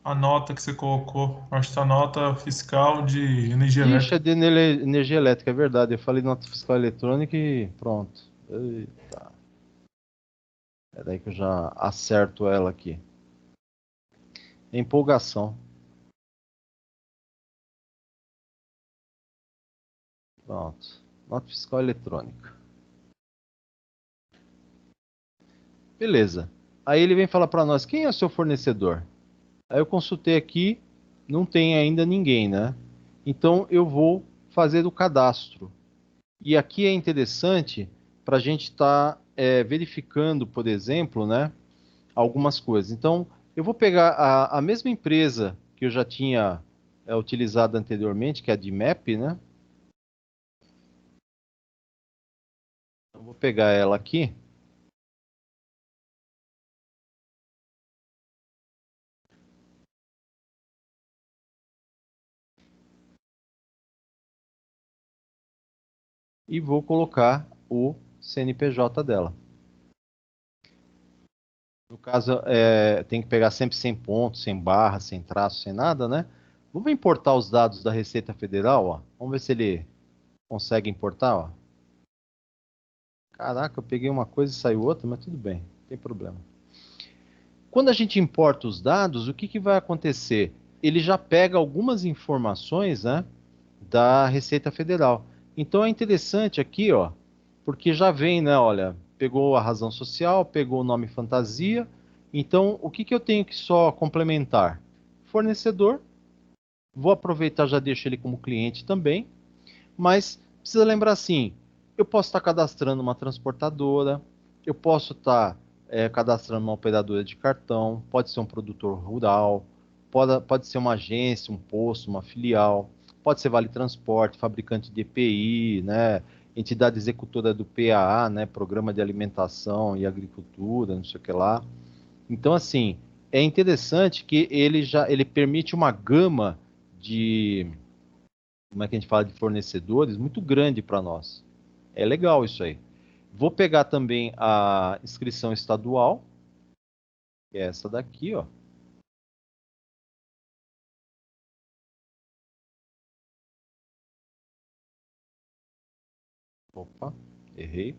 A nota que você colocou. Acho que tá nota fiscal de energia Ixi, é elétrica. de energia elétrica, é verdade. Eu falei nota fiscal eletrônica e pronto. Eita. É daí que eu já acerto ela aqui. Empolgação. Pronto. Nota fiscal eletrônica. Beleza. Aí ele vem falar para nós, quem é o seu fornecedor? Aí eu consultei aqui, não tem ainda ninguém, né? Então eu vou fazer o cadastro. E aqui é interessante para a gente estar verificando, por exemplo, né, algumas coisas. Então, eu vou pegar a mesma empresa que eu já tinha utilizado anteriormente, que é a DMAP, né? Eu vou pegar ela aqui. E vou colocar o CNPJ dela. No caso, tem que pegar sempre sem ponto, sem barra, sem traço, sem nada, né? Vamos importar os dados da Receita Federal, ó. Vamos ver se ele consegue importar, ó. Caraca, eu peguei uma coisa e saiu outra, mas tudo bem, não tem problema. Quando a gente importa os dados, o que vai acontecer? Ele já pega algumas informações, né, da Receita Federal. Então é interessante aqui, ó, porque já vem, né, olha, pegou a razão social, pegou o nome fantasia. Então, o que eu tenho que só complementar? Fornecedor. Vou aproveitar, já deixo ele como cliente também. Mas precisa lembrar assim, eu posso estar cadastrando uma transportadora, eu posso estar cadastrando uma operadora de cartão, pode ser um produtor rural, pode ser uma agência, um posto, uma filial, pode ser Vale Transporte, fabricante de EPI, né, entidade executora do PAA, né, Programa de Alimentação e Agricultura, não sei o que lá. Então, assim, é interessante que ele permite uma gama de, como é que a gente fala, de fornecedores muito grande para nós. É legal isso aí. Vou pegar também a inscrição estadual, que é essa daqui, ó. Opa, errei.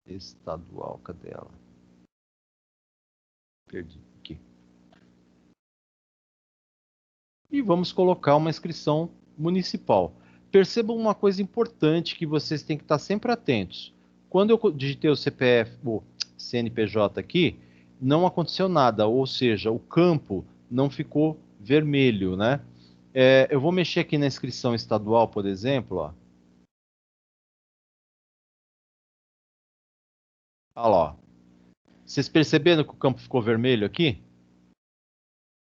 Estadual, cadê ela? Perdi aqui. E vamos colocar uma inscrição municipal. Percebam uma coisa importante que vocês têm que estar sempre atentos. Quando eu digitei o CPF, o CNPJ aqui, não aconteceu nada, ou seja, o campo não ficou vermelho, né? Eu vou mexer aqui na inscrição estadual, por exemplo, ó. Olha lá, ó. Vocês perceberam que o campo ficou vermelho aqui?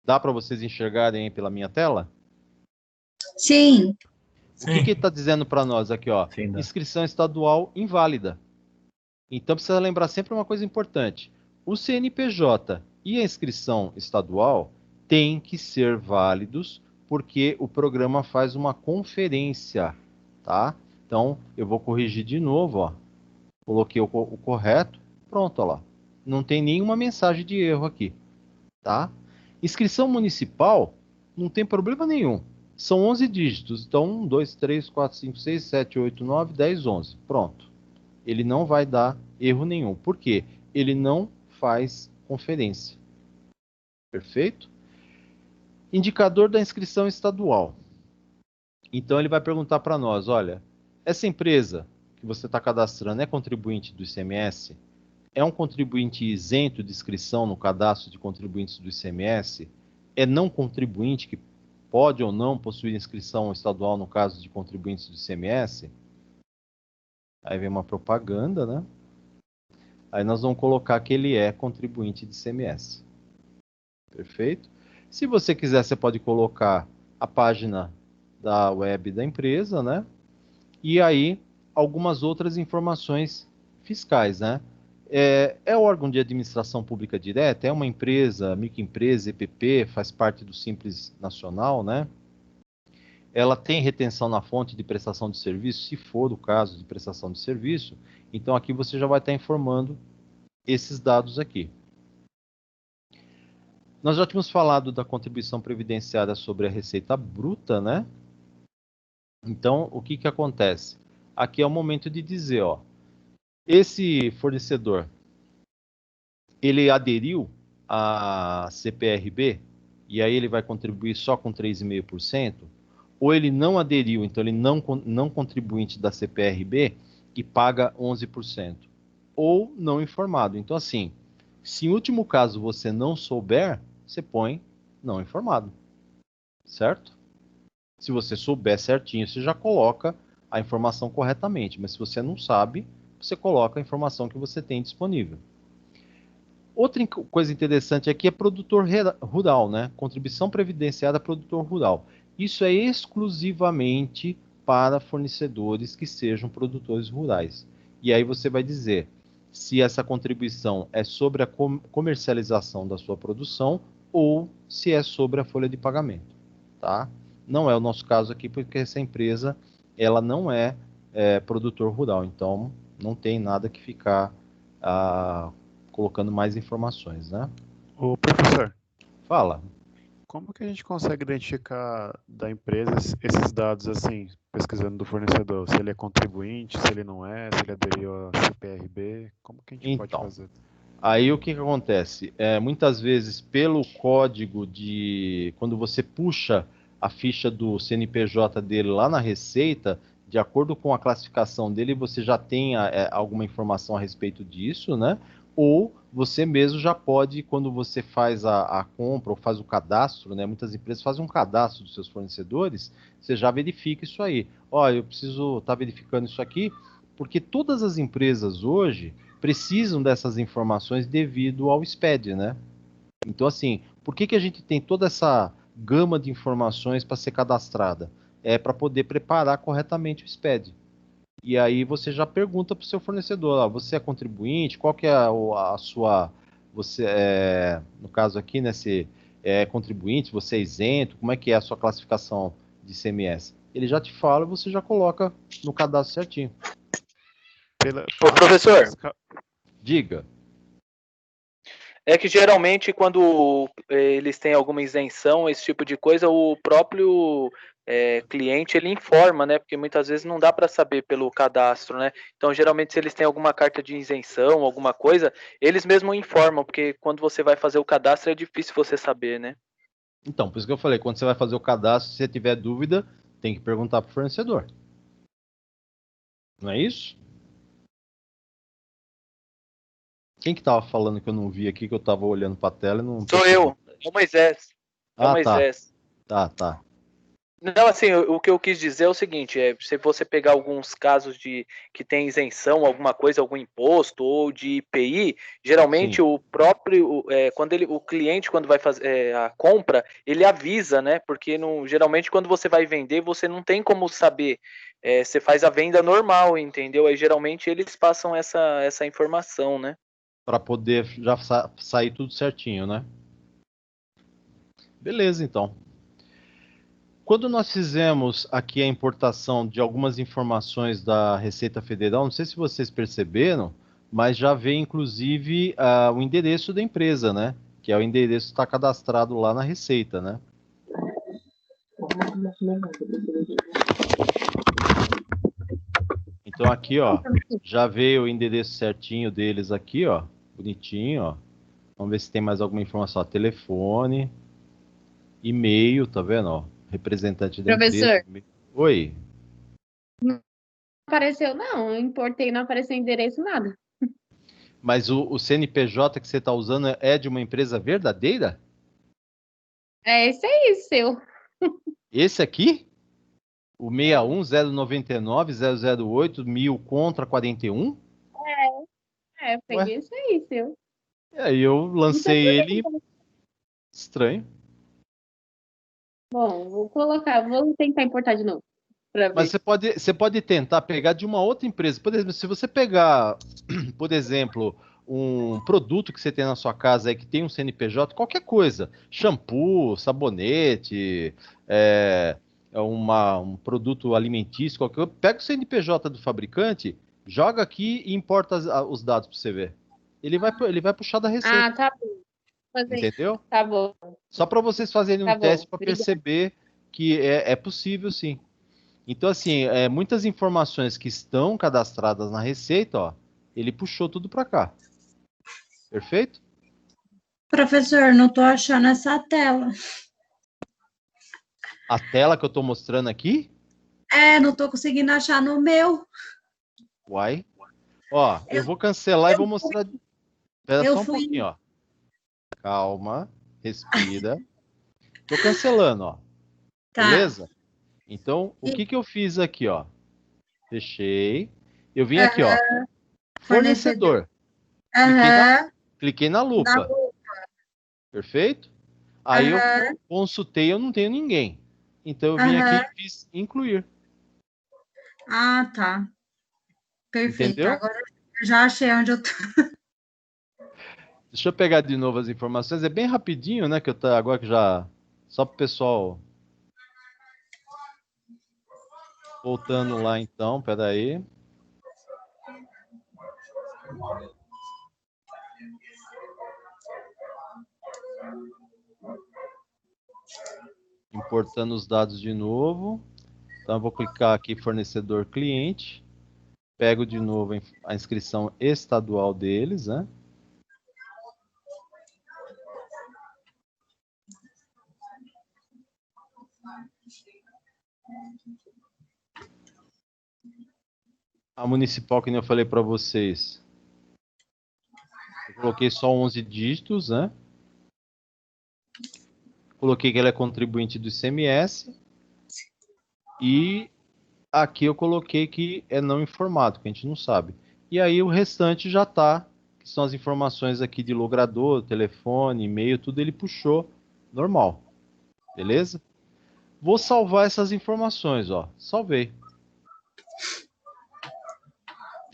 Dá para vocês enxergarem aí pela minha tela? Sim. O que está dizendo para nós aqui, ó? Sim, Inscrição estadual inválida. Então precisa lembrar sempre uma coisa importante. O CNPJ e a inscrição estadual têm que ser válidos porque o programa faz uma conferência, tá? Então eu vou corrigir de novo, ó. Coloquei o correto, pronto, ó lá. Não tem nenhuma mensagem de erro aqui, tá? Inscrição municipal não tem problema nenhum. São 11 dígitos. Então, 1, 2, 3, 4, 5, 6, 7, 8, 9, 10, 11. Pronto. Ele não vai dar erro nenhum. Por quê? Ele não faz conferência. Perfeito? Indicador da inscrição estadual. Então, ele vai perguntar para nós, olha, essa empresa que você está cadastrando é contribuinte do ICMS? É um contribuinte isento de inscrição no cadastro de contribuintes do ICMS? É não contribuinte que pode ou não possuir inscrição estadual no caso de contribuintes do ICMS? Aí vem uma propaganda, né? Aí nós vamos colocar que ele é contribuinte de ICMS. Perfeito? Se você quiser, você pode colocar a página da web da empresa, né? E aí algumas outras informações fiscais, né? É órgão de administração pública direta, é uma empresa, microempresa, EPP, faz parte do Simples Nacional, né? Ela tem retenção na fonte de prestação de serviço, se for o caso de prestação de serviço, então aqui você já vai estar informando esses dados aqui. Nós já tínhamos falado da contribuição previdenciária sobre a receita bruta, né? Então, o que acontece? Aqui é o momento de dizer, ó, esse fornecedor, ele aderiu à CPRB, e aí ele vai contribuir só com 3,5%, ou ele não aderiu, então ele não contribuinte da CPRB e paga 11%, ou não informado. Então assim, se em último caso você não souber, você põe não informado, certo? Se você souber certinho, você já coloca a informação corretamente, mas se você não sabe, você coloca a informação que você tem disponível. Outra coisa interessante aqui é produtor rural, né? Contribuição previdenciária a produtor rural. Isso é exclusivamente para fornecedores que sejam produtores rurais. E aí você vai dizer se essa contribuição é sobre a comercialização da sua produção ou se é sobre a folha de pagamento, tá? Não é o nosso caso aqui, porque essa empresa ela não é produtor rural, então não tem nada que ficar colocando mais informações, né? Ô, professor, Fala. como que a gente consegue identificar da empresa esses dados assim, pesquisando do fornecedor? Se ele é contribuinte, se ele não é, se ele aderiu à CPRB, como que a gente pode fazer? Aí o que acontece? Muitas vezes pelo código de... Quando você puxa a ficha do CNPJ dele lá na Receita, de acordo com a classificação dele, você já tem alguma informação a respeito disso, né? Ou você mesmo já pode, quando você faz a compra ou faz o cadastro, né? Muitas empresas fazem um cadastro dos seus fornecedores, você já verifica isso aí. Ó, eu preciso estar verificando isso aqui, porque todas as empresas hoje precisam dessas informações devido ao SPED, né? Então, assim, por que a gente tem toda essa gama de informações para ser cadastrada? É para poder preparar corretamente o SPED. E aí você já pergunta para o seu fornecedor, ó, você é contribuinte? Qual que é a sua... Você no caso aqui, né, se é contribuinte, você é isento, como é que é a sua classificação de ICMS? Ele já te fala e você já coloca no cadastro certinho. Ô, professor, diga. É que geralmente quando eles têm alguma isenção, esse tipo de coisa, o próprio cliente ele informa, né? Porque muitas vezes não dá para saber pelo cadastro, né? Então, geralmente, se eles têm alguma carta de isenção, alguma coisa, eles mesmos informam, porque quando você vai fazer o cadastro é difícil você saber, né? Então, por isso que eu falei, quando você vai fazer o cadastro, se você tiver dúvida, tem que perguntar para o fornecedor. Não é isso? Quem que estava falando que eu não vi aqui, que eu estava olhando para a tela e não... Sou eu, é o Moisés. É o Moisés. Tá. Não, assim, o que eu quis dizer é o seguinte, se você pegar alguns casos de que tem isenção, alguma coisa, algum imposto ou de IPI, geralmente Sim. O próprio, quando o cliente, quando vai fazer a compra, ele avisa, né? Porque geralmente quando você vai vender, você não tem como saber você faz a venda normal, entendeu? Aí geralmente eles passam essa informação, né? Para poder já sair tudo certinho, né? Beleza, então. Quando nós fizemos aqui a importação de algumas informações da Receita Federal, não sei se vocês perceberam, mas já vem inclusive o endereço da empresa, né? Que é o endereço que está cadastrado lá na Receita, né? Então aqui, ó, já veio o endereço certinho deles aqui, ó, bonitinho, ó. Vamos ver se tem mais alguma informação. Ó, telefone, e-mail, tá vendo, ó? Representante da Professor. empresa. Oi. Não apareceu, não. Eu importei, não apareceu endereço, nada. Mas o CNPJ que você está usando é de uma empresa verdadeira? É esse aí, seu. Esse aqui? O 61099-008 contra 41? Peguei esse aí, seu. E aí eu lancei ele. Estranho. Bom, vou tentar importar de novo. Mas você pode tentar pegar de uma outra empresa. Por exemplo, se você pegar, por exemplo, um produto que você tem na sua casa aí que tem um CNPJ, qualquer coisa, shampoo, sabonete, um produto alimentício, qualquer coisa, pega o CNPJ do fabricante, joga aqui e importa os dados para você ver. Ele vai puxar da receita. Ah, tá bom. Entendeu? Tá bom. Só para vocês fazerem um teste para perceber que é possível, sim. Então, assim, muitas informações que estão cadastradas na Receita, ó, ele puxou tudo para cá. Perfeito? Professor, não estou achando essa tela. A tela que eu estou mostrando aqui? Não estou conseguindo achar no meu. Uai. Ó, eu vou cancelar e vou mostrar. Espera só um pouquinho, ó. Calma, respira. Tô cancelando, ó. Tá. Beleza? Então, o que eu fiz aqui, ó? Fechei. Eu vim aqui, ó. Fornecedor. Cliquei na lupa. Perfeito? Aí eu consultei, eu não tenho ninguém. Então eu vim aqui e fiz incluir. Ah, tá. Perfeito. Entendeu? Agora eu já achei onde eu tô. Deixa eu pegar de novo as informações. É bem rapidinho, né? Que eu tô agora que já. Só pro pessoal. Voltando lá então, peraí. Importando os dados de novo. Então eu vou clicar aqui fornecedor cliente. Pego de novo a inscrição estadual deles, né? A municipal, que nem eu falei para vocês, eu coloquei só 11 dígitos, né? Coloquei que ela é contribuinte do ICMS. E aqui eu coloquei que é não informado, que a gente não sabe. E aí o restante já tá, que são as informações aqui de logrador, telefone, e-mail, tudo ele puxou normal. Beleza? Vou salvar essas informações, ó. Salvei.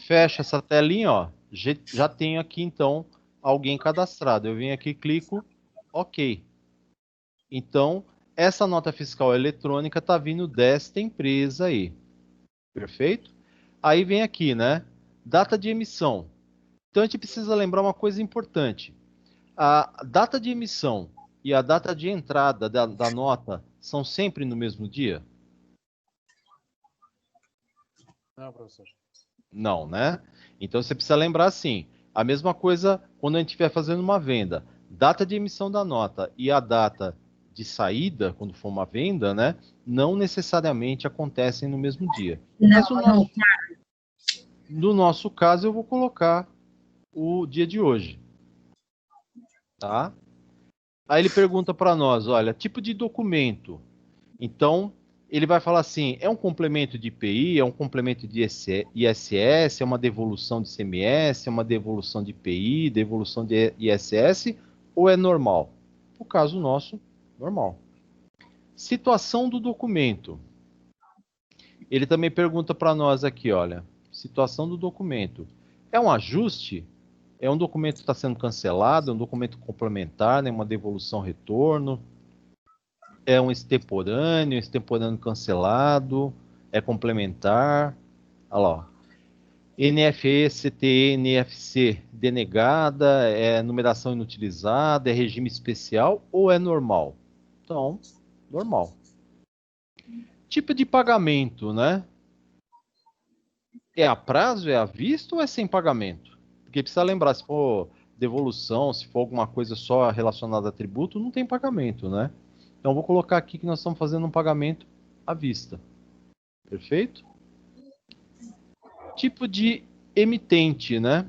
Fecha essa telinha, ó. Já tenho aqui, então, alguém cadastrado. Eu venho aqui, clico OK. Então, essa nota fiscal eletrônica está vindo desta empresa aí. Perfeito? Aí vem aqui, né? Data de emissão. Então, a gente precisa lembrar uma coisa importante. A data de emissão e a data de entrada da nota são sempre no mesmo dia? Não, professor. Não, né? Então você precisa lembrar assim, a mesma coisa quando a gente estiver fazendo uma venda. Data de emissão da nota e a data de saída, quando for uma venda, né? Não necessariamente acontecem no mesmo dia. Mas no nosso caso, eu vou colocar o dia de hoje. Tá? Aí ele pergunta para nós, olha, tipo de documento. Então, ele vai falar assim, é um complemento de IPI, é um complemento de ISS, é uma devolução de ICMS, é uma devolução de IPI, devolução de ISS, ou é normal? No caso nosso, normal. Situação do documento. Ele também pergunta para nós aqui, olha, situação do documento. É um ajuste? É um documento que está sendo cancelado? É um documento complementar, né? Uma devolução, retorno? É um extemporâneo cancelado? É complementar? Olha lá, ó. NFE, CTE, NFC denegada, é numeração inutilizada, é regime especial ou é normal? Então, normal. Tipo de pagamento, né? É a prazo, é à vista ou é sem pagamento? Porque precisa lembrar, se for devolução, se for alguma coisa só relacionada a tributo, não tem pagamento, né? Então, vou colocar aqui que nós estamos fazendo um pagamento à vista. Perfeito? Tipo de emitente, né?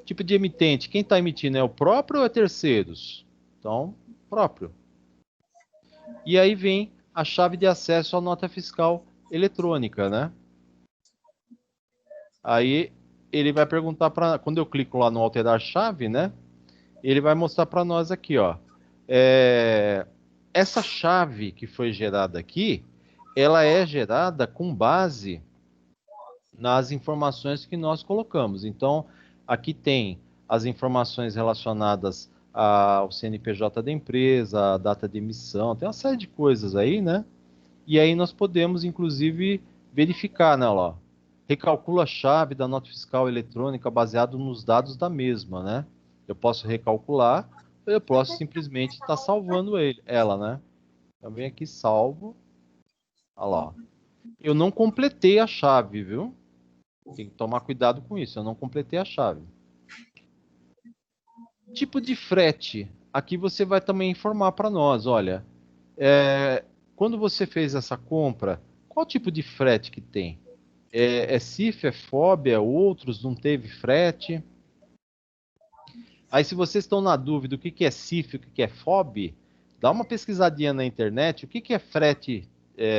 Tipo de emitente, quem está emitindo é o próprio ou é terceiros? Então, próprio. E aí vem a chave de acesso à nota fiscal eletrônica, né? Aí ele vai perguntar para, quando eu clico lá no alterar chave, né? Ele vai mostrar para nós aqui, ó. Essa chave que foi gerada aqui, ela é gerada com base nas informações que nós colocamos. Então, aqui tem as informações relacionadas ao CNPJ da empresa, a data de emissão, tem uma série de coisas aí, né? E aí nós podemos, inclusive, verificar, né, ó, recalcula a chave da nota fiscal eletrônica baseado nos dados da mesma, né? Eu posso recalcular, ou eu posso simplesmente estar salvando ela, né? Então, vem aqui, salvo. Olha lá, ó. Eu não completei a chave, viu? Tem que tomar cuidado com isso, eu não completei a chave. Tipo de frete. Aqui você vai também informar para nós, olha, quando você fez essa compra, qual tipo de frete que tem? É CIF, é FOB, é outros, não teve frete? Aí se vocês estão na dúvida o que é CIF, o que é FOB, dá uma pesquisadinha na internet, o que é frete,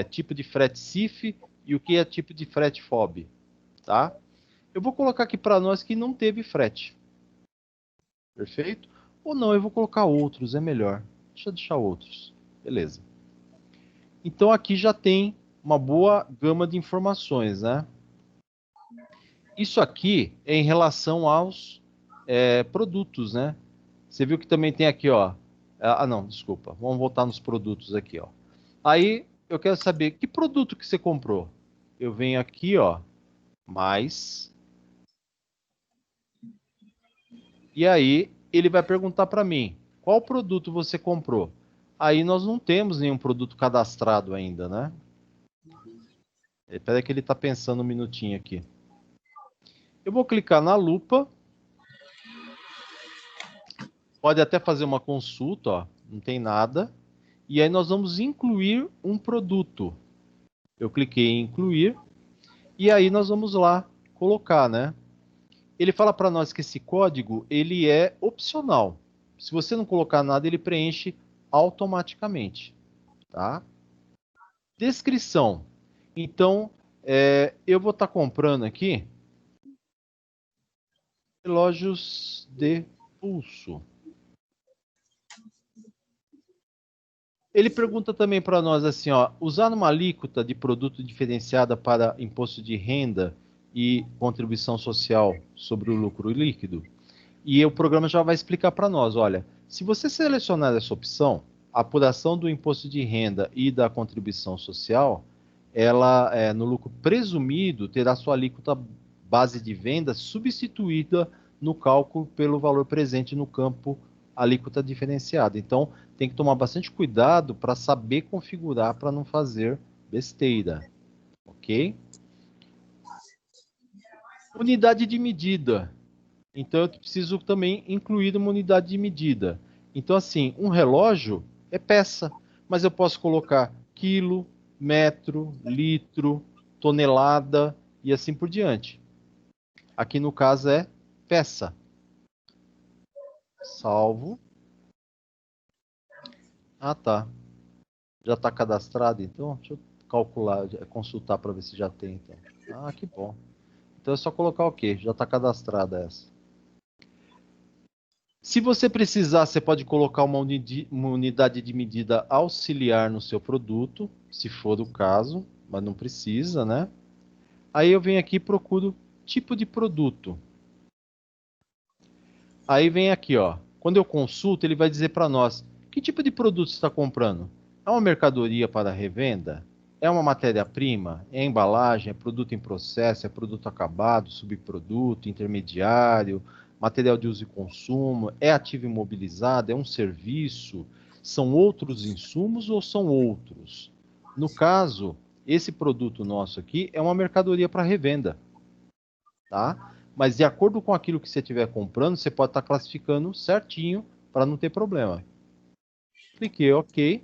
tipo de frete CIF e o que é tipo de frete FOB, tá? Eu vou colocar aqui para nós que não teve frete. Perfeito? Ou não, eu vou colocar outros, é melhor. Deixa eu deixar outros. Beleza. Então aqui já tem uma boa gama de informações, né? Isso aqui é em relação aos produtos, né? Você viu que também tem aqui, ó. Não, desculpa. Vamos voltar nos produtos aqui, ó. Aí eu quero saber que produto que você comprou. Eu venho aqui, ó, mais. E aí ele vai perguntar para mim, qual produto você comprou? Aí nós não temos nenhum produto cadastrado ainda, né? Espera que ele está pensando um minutinho aqui. Eu vou clicar na lupa. Pode até fazer uma consulta, ó, não tem nada. E aí nós vamos incluir um produto. Eu cliquei em incluir. E aí nós vamos lá colocar, né? Ele fala para nós que esse código ele é opcional. Se você não colocar nada, ele preenche automaticamente. Tá? Descrição. Então, eu vou estar comprando aqui relógios de pulso. Ele pergunta também para nós assim, ó, usar uma alíquota de produto diferenciada para imposto de renda e contribuição social sobre o lucro líquido. E o programa já vai explicar para nós, olha, se você selecionar essa opção, a apuração do imposto de renda e da contribuição social, ela, no lucro presumido, terá sua alíquota base de venda substituída no cálculo pelo valor presente no campo alíquota diferenciada. Então, tem que tomar bastante cuidado para saber configurar para não fazer besteira, ok? Unidade de medida. Então, eu preciso também incluir uma unidade de medida. Então, assim, um relógio é peça, mas eu posso colocar quilo, metro, litro, tonelada e assim por diante. Aqui no caso é peça. Salvo. Ah, tá. Já está cadastrado, então? Deixa eu calcular, consultar para ver se já tem. Então. Ah, que bom. Então é só colocar o quê? Já está cadastrada essa. Se você precisar, você pode colocar uma unidade de medida auxiliar no seu produto, se for o caso, mas não precisa, né? Aí eu venho aqui e procuro tipo de produto. Aí vem aqui, ó. Quando eu consulto, ele vai dizer para nós que tipo de produto você está comprando. É uma mercadoria para revenda? É uma matéria-prima? É embalagem? É produto em processo? É produto acabado? Subproduto? Intermediário? Material de uso e consumo? É ativo imobilizado? É um serviço? São outros insumos ou são outros? No caso, esse produto nosso aqui é uma mercadoria para revenda, tá? Mas de acordo com aquilo que você estiver comprando, você pode estar classificando certinho para não ter problema. Cliquei OK.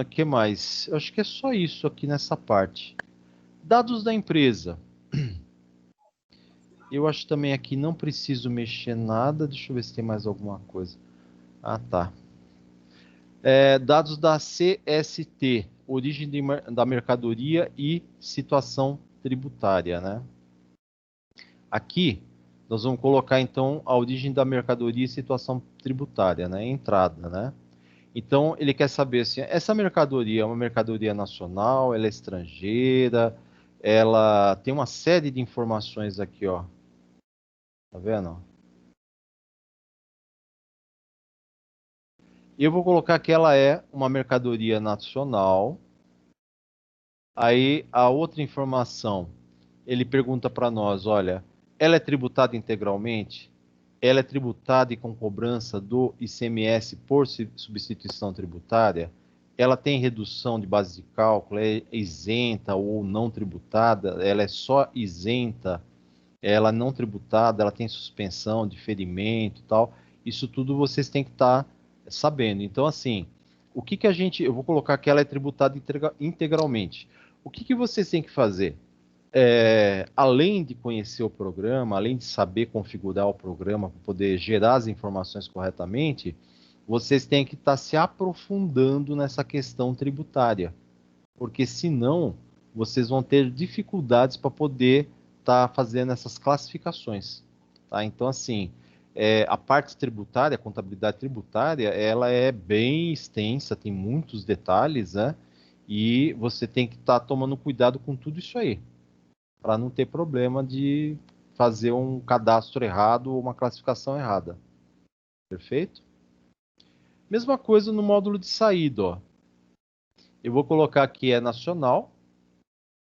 Que mais? Eu acho que é só isso aqui nessa parte. Dados da empresa. Eu acho também aqui não preciso mexer nada. Deixa eu ver se tem mais alguma coisa. Ah, tá. Dados da CST, origem da mercadoria e situação tributária, né? Aqui, nós vamos colocar, então, a origem da mercadoria e situação tributária, né? Entrada, né? Então, ele quer saber, assim, essa mercadoria é uma mercadoria nacional, ela é estrangeira, ela tem uma série de informações aqui, ó. Tá vendo? Eu vou colocar que ela é uma mercadoria nacional. Aí, a outra informação, ele pergunta para nós, olha, ela é tributada integralmente? Ela é tributada e com cobrança do ICMS por substituição tributária? Ela tem redução de base de cálculo? É isenta ou não tributada? Ela é só isenta? Ela não tributada? Ela tem suspensão, diferimento e tal? Isso tudo vocês têm que estar sabendo. Então, assim, o que que a gente... Eu vou colocar que ela é tributada integralmente. O que que vocês têm que fazer? Além de conhecer o programa, além de saber configurar o programa para poder gerar as informações corretamente, vocês têm que estar se aprofundando nessa questão tributária, porque senão vocês vão ter dificuldades para poder estar fazendo essas classificações, tá? Então, assim, a parte tributária, a contabilidade tributária, ela é bem extensa, tem muitos detalhes, né? E você tem que estar tomando cuidado com tudo isso aí, para não ter problema de fazer um cadastro errado ou uma classificação errada. Perfeito? Mesma coisa no módulo de saída, ó. Eu vou colocar que é nacional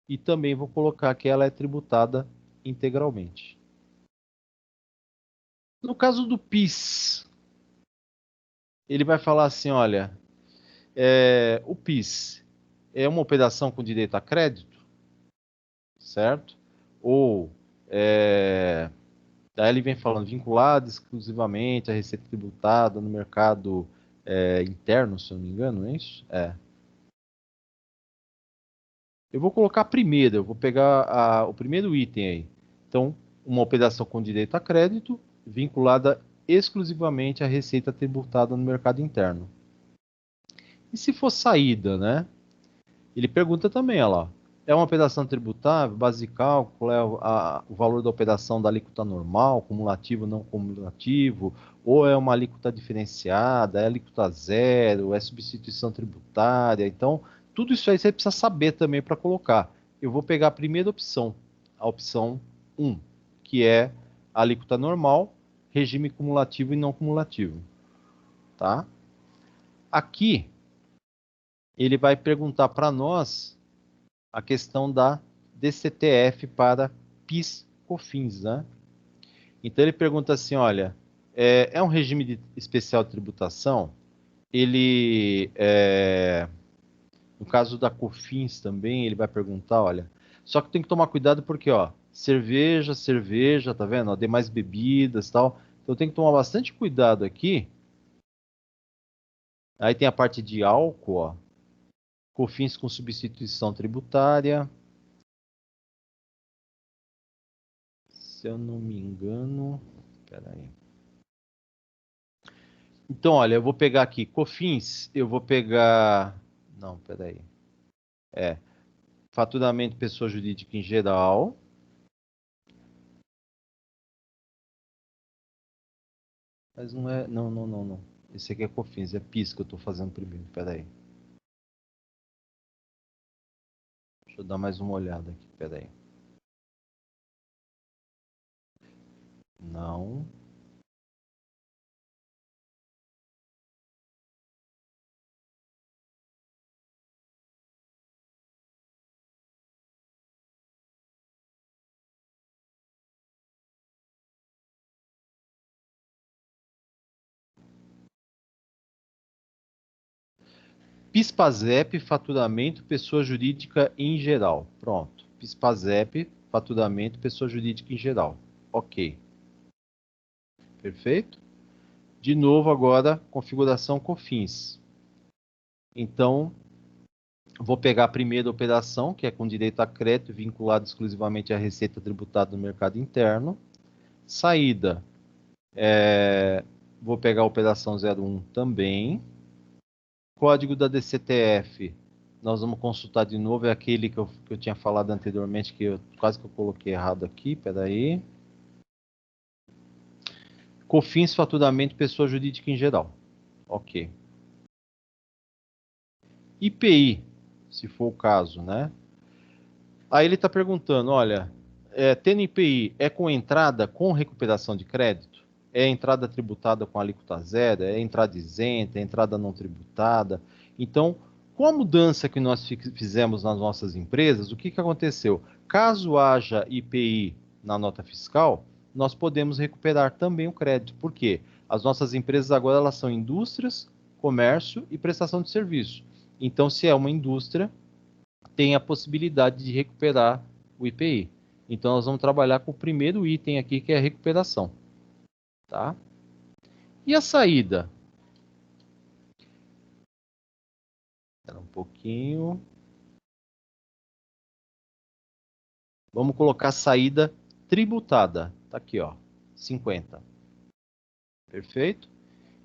e também vou colocar que ela é tributada integralmente. No caso do PIS, ele vai falar assim, olha, o PIS é uma operação com direito a crédito, certo? Ou daí ele vem falando vinculado exclusivamente à receita tributada no mercado interno, se eu não me engano, não é isso? Eu vou colocar a primeira, eu vou pegar o primeiro item aí. Então, uma operação com direito a crédito vinculada exclusivamente à receita tributada no mercado interno. E se for saída, né? Ele pergunta também, olha lá, é uma operação tributável, base de cálculo, o valor da operação da alíquota normal, cumulativo, não cumulativo, ou é uma alíquota diferenciada, é alíquota zero, é substituição tributária. Então, tudo isso aí você precisa saber também para colocar. Eu vou pegar a primeira opção, a opção 1, que é a alíquota normal, regime cumulativo e não cumulativo. Tá? Aqui, ele vai perguntar para nós a questão da DCTF para PIS/COFINS, né? Então ele pergunta assim, olha, é um regime especial de tributação? Ele, no caso da COFINS também, ele vai perguntar, olha, só que tem que tomar cuidado porque, ó, cerveja, tá vendo? Ó, demais bebidas, tal. Então tem que tomar bastante cuidado aqui. Aí tem a parte de álcool, ó, COFINS com substituição tributária. Se eu não me engano, peraí. Então, olha, eu vou pegar aqui COFINS, eu vou pegar... Não, peraí. Faturamento pessoa jurídica em geral. Mas não é... Não. Esse aqui é COFINS, é PIS que eu estou fazendo primeiro, peraí. Deixa eu dar mais uma olhada aqui, peraí. Não. PIS/PASEP, faturamento, pessoa jurídica em geral. Pronto. PIS/PASEP, faturamento, pessoa jurídica em geral. Ok. Perfeito? De novo agora, configuração COFINS. Então, vou pegar a primeira operação, que é com direito a crédito, vinculado exclusivamente à receita tributada no mercado interno. Saída, vou pegar a operação 01 também. Código da DCTF, nós vamos consultar de novo, é aquele que eu tinha falado anteriormente, que quase que eu coloquei errado aqui, peraí. COFINS, faturamento, pessoa jurídica em geral. Ok. IPI, se for o caso, né? Aí ele está perguntando, olha, tendo IPI, é com entrada com recuperação de crédito? É entrada tributada com alíquota zero? É entrada isenta? É entrada não tributada? Então, com a mudança que nós fizemos nas nossas empresas, o que aconteceu? Caso haja IPI na nota fiscal, nós podemos recuperar também o crédito. Por quê? As nossas empresas agora elas são indústrias, comércio e prestação de serviço. Então, se é uma indústria, tem a possibilidade de recuperar o IPI. Então, nós vamos trabalhar com o primeiro item aqui, que é a recuperação. Tá? E a saída? Espera um pouquinho. Vamos colocar saída tributada. Tá aqui, ó, 50. Perfeito?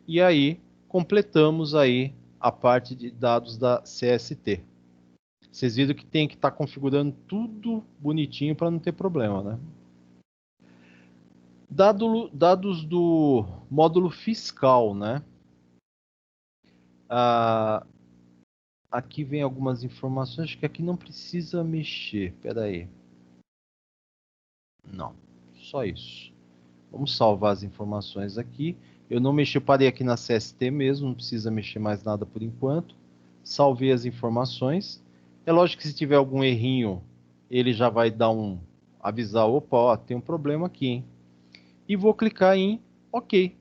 E aí, completamos aí a parte de dados da CST. Vocês viram que tem que estar configurando tudo bonitinho para não ter problema, né? Dados do módulo fiscal, né? Aqui vem algumas informações, acho que aqui não precisa mexer. Espera aí. Não, só isso. Vamos salvar as informações aqui. Eu não mexi, eu parei aqui na CST mesmo, não precisa mexer mais nada por enquanto. Salvei as informações. É lógico que se tiver algum errinho, ele já vai dar avisar, opa, ó, tem um problema aqui, hein? E vou clicar em OK.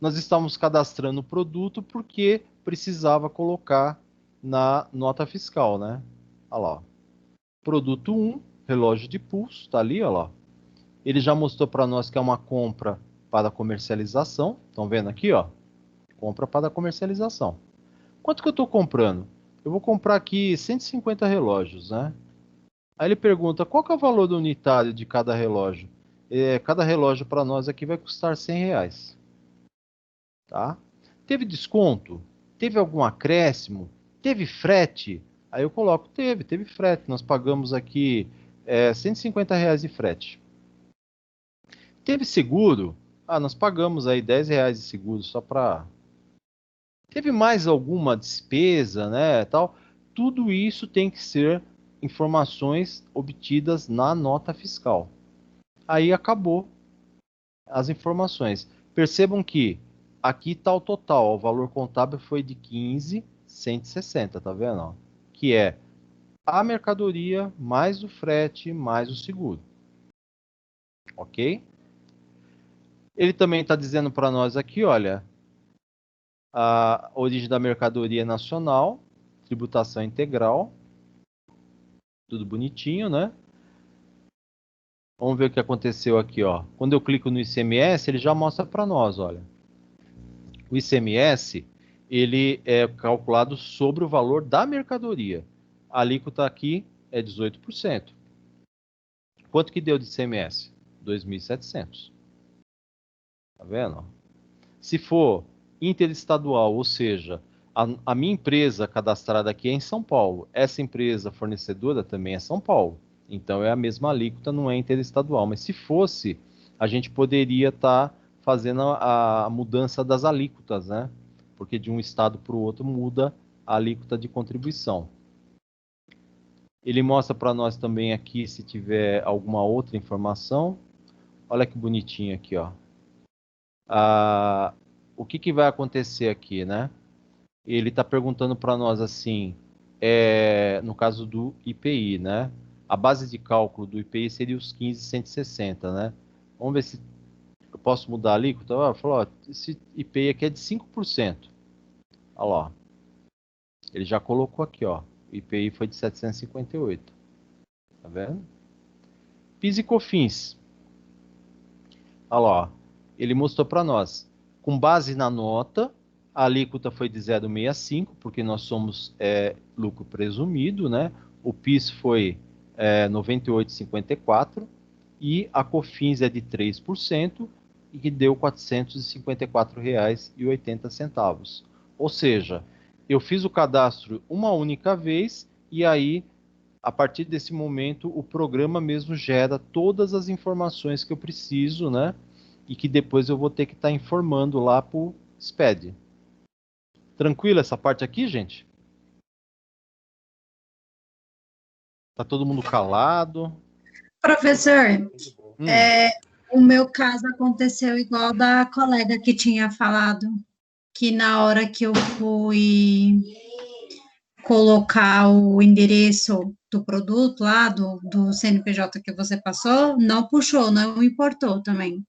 Nós estávamos cadastrando o produto porque precisava colocar na nota fiscal, né? Olha lá. Produto 1, relógio de pulso, está ali, olha lá. Ele já mostrou para nós que é uma compra para comercialização. Estão vendo aqui, ó? Compra para comercialização. Quanto que eu estou comprando? Eu vou comprar aqui 150 relógios, né? Aí ele pergunta, qual que é o valor unitário de cada relógio? Cada relógio para nós aqui vai custar R$100. Tá? Teve desconto? Teve algum acréscimo? Teve frete? Aí eu coloco, teve frete. Nós pagamos aqui R$150 de frete. Teve seguro? Nós pagamos aí R$10 de seguro só para... Teve mais alguma despesa, né, tal? Tudo isso tem que ser informações obtidas na nota fiscal. Aí acabou as informações. Percebam que aqui está o total, o valor contábil foi de 15.160, tá vendo? Que é a mercadoria mais o frete mais o seguro. Ok? Ele também está dizendo para nós aqui, olha, a origem da mercadoria nacional, tributação integral, tudo bonitinho, né? Vamos ver o que aconteceu aqui, ó. Quando eu clico no ICMS, ele já mostra para nós, olha. O ICMS, ele é calculado sobre o valor da mercadoria. A alíquota aqui é 18%. Quanto que deu de ICMS? 2.700. Tá vendo? Se for interestadual, ou seja, a minha empresa cadastrada aqui é em São Paulo, essa empresa fornecedora também é São Paulo. Então é a mesma alíquota, não é interestadual. Mas se fosse, a gente poderia estar fazendo a mudança das alíquotas, né? Porque de um estado para o outro muda a alíquota de contribuição. Ele mostra para nós também aqui se tiver alguma outra informação. Olha que bonitinho aqui, ó. O que vai acontecer aqui, né? Ele está perguntando para nós assim, no caso do IPI, né? A base de cálculo do IPI seria os 15.160, né? Vamos ver se eu posso mudar a alíquota. Falou, esse IPI aqui é de 5%. Olha lá. Ele já colocou aqui, ó. O IPI foi de 758. Tá vendo? PIS e COFINS. Olha lá. Ele mostrou para nós. Com base na nota, a alíquota foi de 0,65, porque nós somos lucro presumido, né? O PIS foi 98,54 e a COFINS é de 3% e que deu R$ 454,80. Ou seja, eu fiz o cadastro uma única vez e aí, a partir desse momento, o programa mesmo gera todas as informações que eu preciso, né? E que depois eu vou ter que estar informando lá para o SPED. Tranquilo essa parte aqui, gente? Tá todo mundo calado? Professor, o meu caso aconteceu igual da colega que tinha falado, que na hora que eu fui colocar o endereço do produto lá, do CNPJ que você passou, não puxou, não importou também.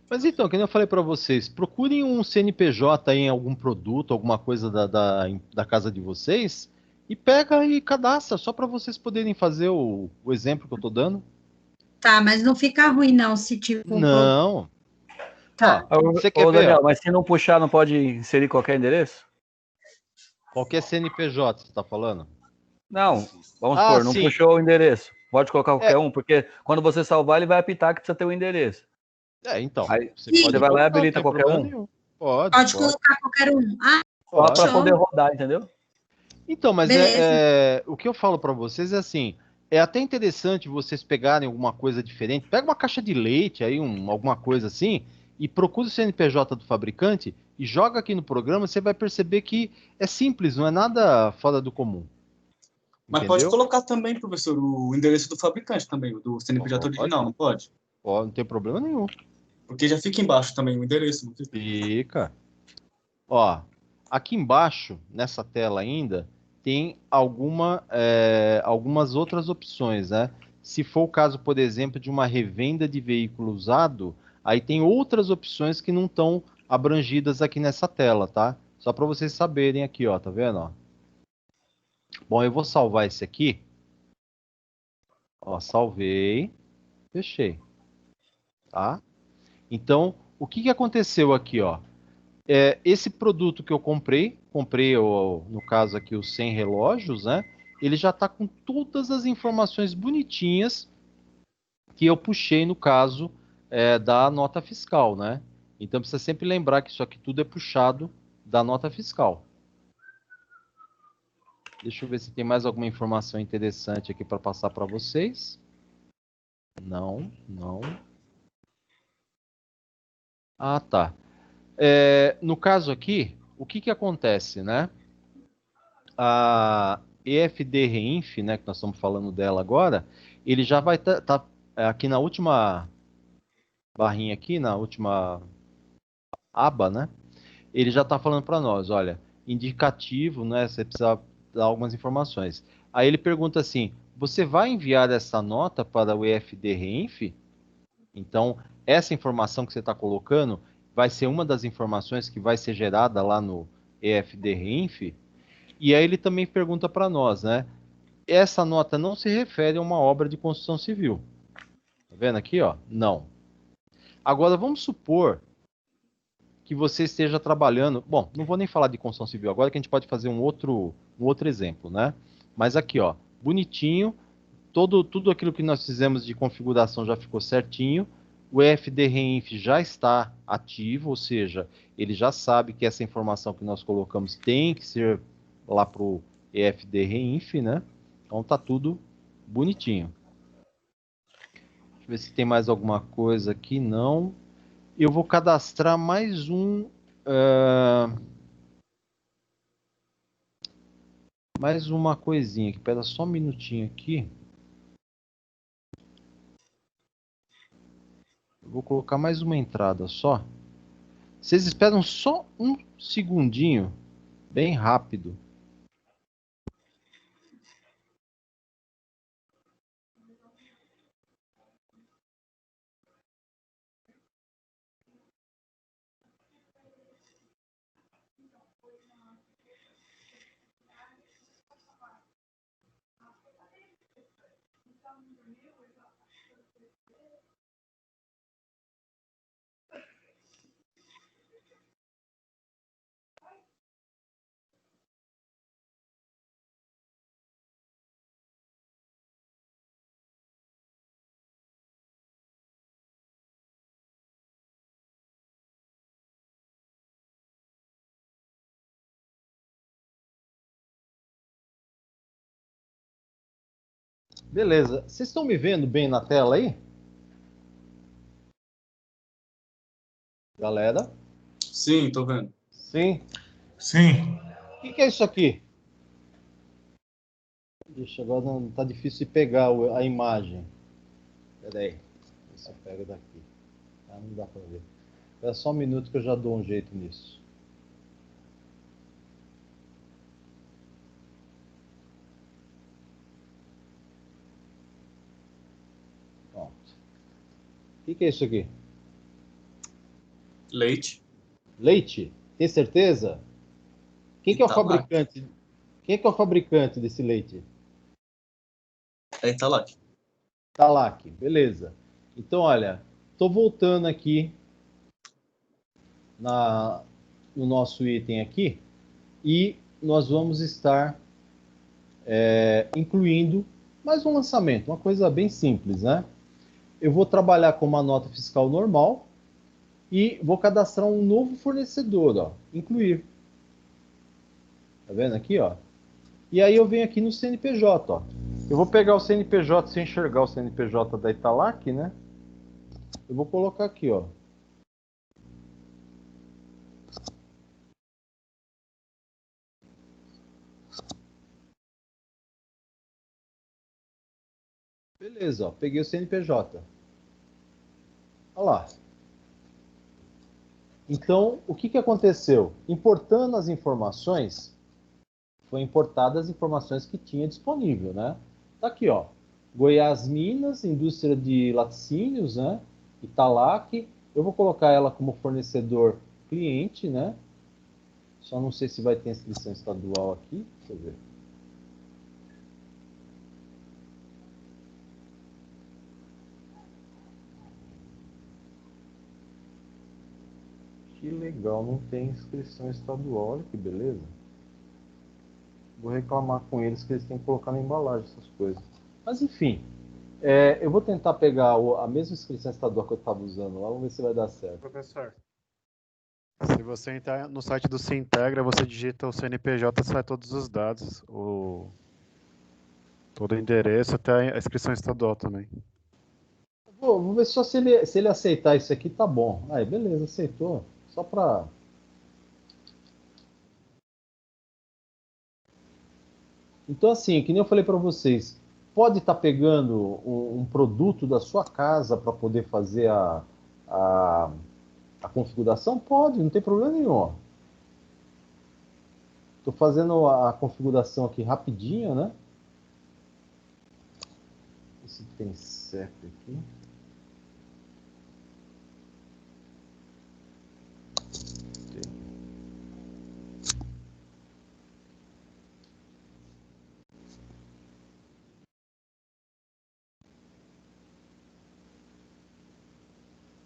Mas então, como eu falei para vocês, procurem um CNPJ em algum produto, alguma coisa da casa de vocês, e pega e cadastra, só para vocês poderem fazer o exemplo que eu estou dando. Tá, mas não fica ruim não, se tipo... Não. Tá. Ó, você quer ver? Daniel, mas se não puxar, não pode inserir qualquer endereço? Qualquer CNPJ, você está falando? Não, vamos supor, não puxou o endereço. Pode colocar qualquer um, porque quando você salvar, ele vai apitar que precisa ter o endereço. Então. Aí, você vai lá e habilita qualquer um? Nenhum. Pode Colocar qualquer um. Só para poder rodar, entendeu? Então, mas o que eu falo para vocês é assim, é até interessante vocês pegarem alguma coisa diferente, pega uma caixa de leite, aí alguma coisa assim, e procura o CNPJ do fabricante e joga aqui no programa, você vai perceber que é simples, não é nada fora do comum. Mas Entendeu? pode colocar também, professor, o endereço do fabricante também, do CNPJ original, não pode? Pode, não tem problema nenhum. Porque já fica embaixo também o endereço. Fica. Ó, aqui embaixo, nessa tela ainda, tem algumas outras opções, né? Se for o caso, por exemplo, de uma revenda de veículo usado, aí tem outras opções que não estão abrangidas aqui nessa tela, tá? Só para vocês saberem aqui, ó, tá vendo? Ó? Bom, eu vou salvar esse aqui. Ó, salvei, fechei, tá? Então, o que aconteceu aqui, ó? Esse produto que eu comprei, no caso aqui os 100 relógios, né? Ele já está com todas as informações bonitinhas que eu puxei no caso da nota fiscal, né? Então precisa sempre lembrar que isso aqui tudo é puxado da nota fiscal. Deixa eu ver se tem mais alguma informação interessante aqui para passar para vocês. Não. Ah, tá. No caso aqui, o que acontece, né? A EFD Reinf, né, que nós estamos falando dela agora, ele já vai estar aqui na última barrinha aqui, na última aba, né? Ele já está falando para nós, olha, indicativo, né? Você precisa dar algumas informações. Aí ele pergunta assim, você vai enviar essa nota para o EFD Reinf? Então, essa informação que você está colocando vai ser uma das informações que vai ser gerada lá no EFD Reinf. E aí ele também pergunta para nós, né? Essa nota não se refere a uma obra de construção civil. Tá vendo aqui, ó? Não. Agora, vamos supor que você esteja trabalhando... Bom, não vou nem falar de construção civil agora, que a gente pode fazer um outro exemplo, né? Mas aqui, ó, bonitinho, tudo aquilo que nós fizemos de configuração já ficou certinho, o EFD Reinf já está ativo, ou seja, ele já sabe que essa informação que nós colocamos tem que ser lá para o EFD Reinf, né? Então tá tudo bonitinho. Deixa eu ver se tem mais alguma coisa aqui. Não. Eu vou cadastrar mais um... mais uma coisinha, que espera só um minutinho aqui. Eu vou colocar mais uma entrada só. Vocês esperam só um segundinho, bem rápido. Beleza. Vocês estão me vendo bem na tela aí? Galera? Sim, tô vendo. Sim. Sim. O que é isso aqui? Deixa, agora não tá difícil de pegar a imagem. Pera aí. Você pega daqui. Ah, não dá pra ver. Espera só um minuto que eu já dou um jeito nisso. Pronto. O que é isso aqui? Leite. Leite? Tem certeza? Quem que é o Italac. fabricante? Quem que é o fabricante desse leite? É Italac. Talac, beleza. Então, olha, tô voltando aqui no nosso item aqui e nós vamos estar incluindo mais um lançamento, uma coisa bem simples, né? Eu vou trabalhar com uma nota fiscal normal e vou cadastrar um novo fornecedor, ó, incluir. Tá vendo aqui, ó? E aí eu venho aqui no CNPJ, ó. Eu vou pegar o CNPJ sem enxergar o CNPJ da Italac, né? Eu vou colocar aqui, ó. Beleza, ó. Peguei o CNPJ. Olha lá. Então, o que aconteceu? Importando as informações, foi importadas as informações que tinha disponível, né? Tá aqui, ó. Goiás Minas, indústria de laticínios, né? Italac. Eu vou colocar ela como fornecedor cliente, né? Só não sei se vai ter inscrição estadual aqui. Deixa eu ver. Que legal, não tem inscrição estadual. Olha que beleza. Vou reclamar com eles que eles têm que colocar na embalagem essas coisas. Mas enfim, eu vou tentar pegar a mesma inscrição estadual que eu estava usando lá, vamos ver se vai dar certo. Professor, se você entrar no site do Sintegra, você digita o CNPJ, sai todos os dados, todo o endereço, até a inscrição estadual também. Vou ver só se ele aceitar isso aqui, tá bom. Aí, beleza, aceitou. Só para... Então, assim, que nem eu falei para vocês, pode estar pegando um produto da sua casa para poder fazer a, a configuração? Pode, não tem problema nenhum. Estou fazendo a configuração aqui rapidinho, né? Se tem CEP aqui.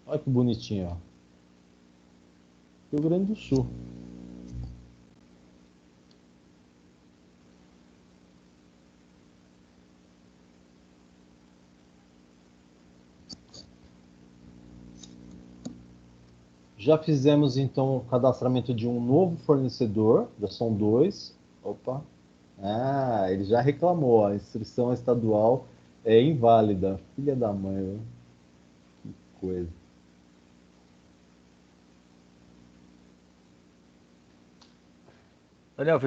Olha que bonitinho, ó. Rio Grande do Sul. Já fizemos então o cadastramento de um novo fornecedor, já são dois. Opa. Ah, ele já reclamou, a inscrição estadual é inválida. Filha da mãe, né? Que coisa. Daniel,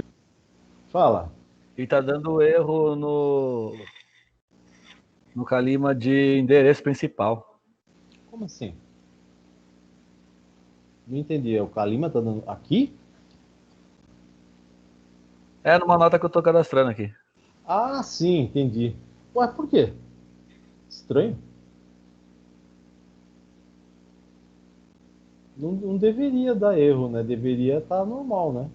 Fala. E tá dando erro no Calima de endereço principal. Como assim? Não entendi. O Calima tá dando aqui? É numa nota que eu tô cadastrando aqui. Ah, sim, entendi. Ué, por quê? Estranho. Não deveria dar erro, né? Deveria estar normal, né?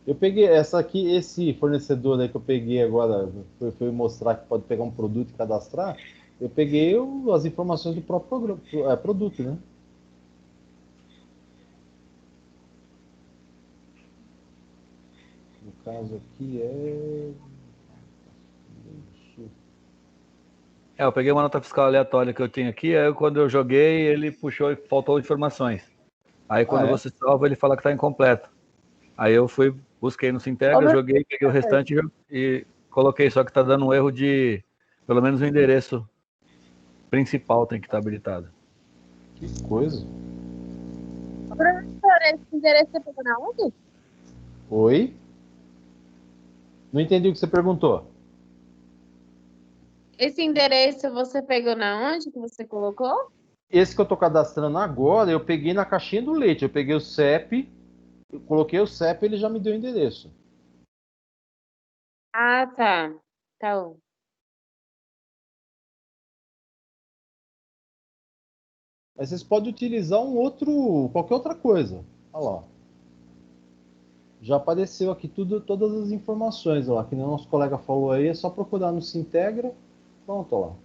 Eu peguei essa aqui, esse fornecedor aí que eu peguei agora, foi mostrar que pode pegar um produto e cadastrar. Eu peguei as informações do próprio produto, né? No caso aqui é. Eu peguei uma nota fiscal aleatória que eu tenho aqui, aí quando eu joguei, ele puxou e faltou informações. Aí quando você salva, ele fala que está incompleto. Aí eu busquei no Sintegra, joguei, peguei o restante e coloquei, só que está dando um erro de pelo menos o endereço principal tem que estar habilitado. Que coisa. Professor, esse endereço você pegou na onde? Oi? Não entendi o que você perguntou. Esse endereço você pegou na onde que você colocou? Esse que eu tô cadastrando agora, eu peguei na caixinha do leite. Eu peguei o CEP, eu coloquei o CEP e ele já me deu o endereço. Ah, tá. Tá bom. Mas vocês podem utilizar qualquer outra coisa. Olha lá. Já apareceu aqui todas as informações. Olha lá, que nem o nosso colega falou aí, é só procurar no Sintegra. Pronto, olha lá.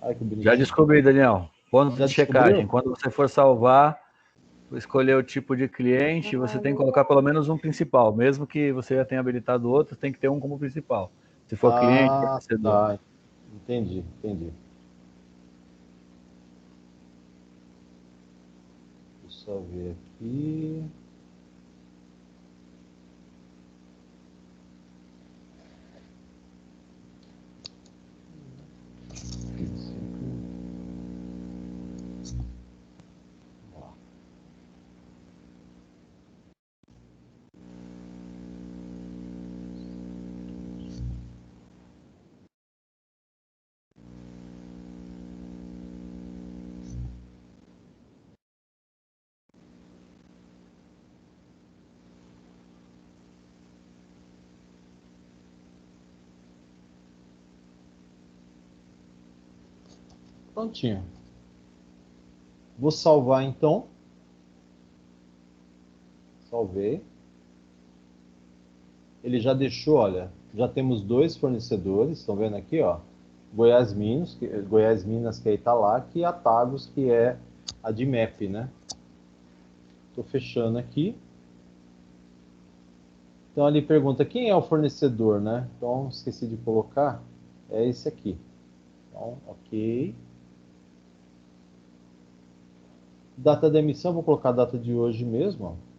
Ai, que bonitinho. Já descobri, Daniel. Ponto Já de checagem. descobriu? Quando você for salvar, escolher o tipo de cliente, você tem que colocar pelo menos um principal. Mesmo que você já tenha habilitado outro, tem que ter um como principal. Se for cliente, fornecedor. Tá. Entendi. Deixa eu só ver aqui. Prontinho. Vou salvar então. Salvei. Ele já deixou, olha, já temos 2 fornecedores, estão vendo aqui, ó. Goiás Minas, que aí tá lá, e a Tagus, que é a de MEP, né? Estou fechando aqui. Então ali pergunta quem é o fornecedor, né? Então esqueci de colocar, é esse aqui. Então, ok. Data da emissão, vou colocar a data de hoje mesmo, ó.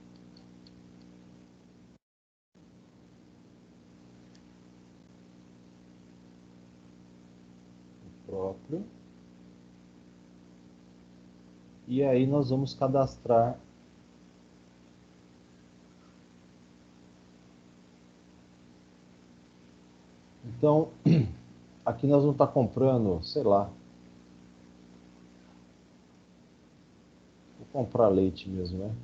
Próprio. E aí nós vamos cadastrar. Então, aqui nós vamos estar comprando, sei lá. Vou comprar leite mesmo, né?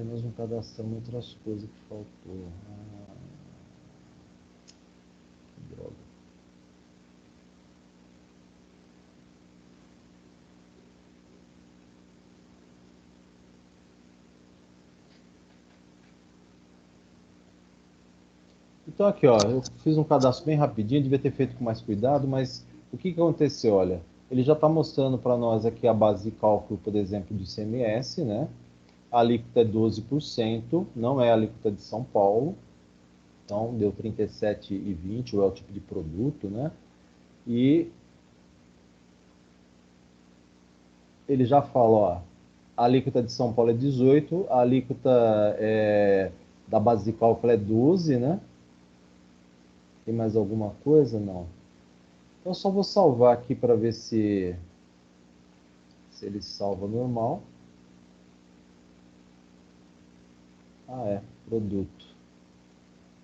Nós não cadastramos outras coisas que faltou. Que droga. Então aqui, ó, eu fiz um cadastro bem rapidinho, devia ter feito com mais cuidado, mas o que aconteceu? Olha, ele já está mostrando para nós aqui a base de cálculo, por exemplo, do ICMS, né? A alíquota é 12%, não é a alíquota de São Paulo, então deu 37,20, ou é o tipo de produto, né? E ele já fala, ó, a alíquota de São Paulo é 18, a alíquota da base de cálculo é 12, né? Tem mais alguma coisa? Não. Então, só vou salvar aqui para ver se ele salva normal. Ah, é. Produto.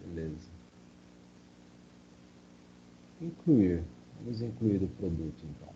Beleza. Incluir. Vamos incluir o produto, então.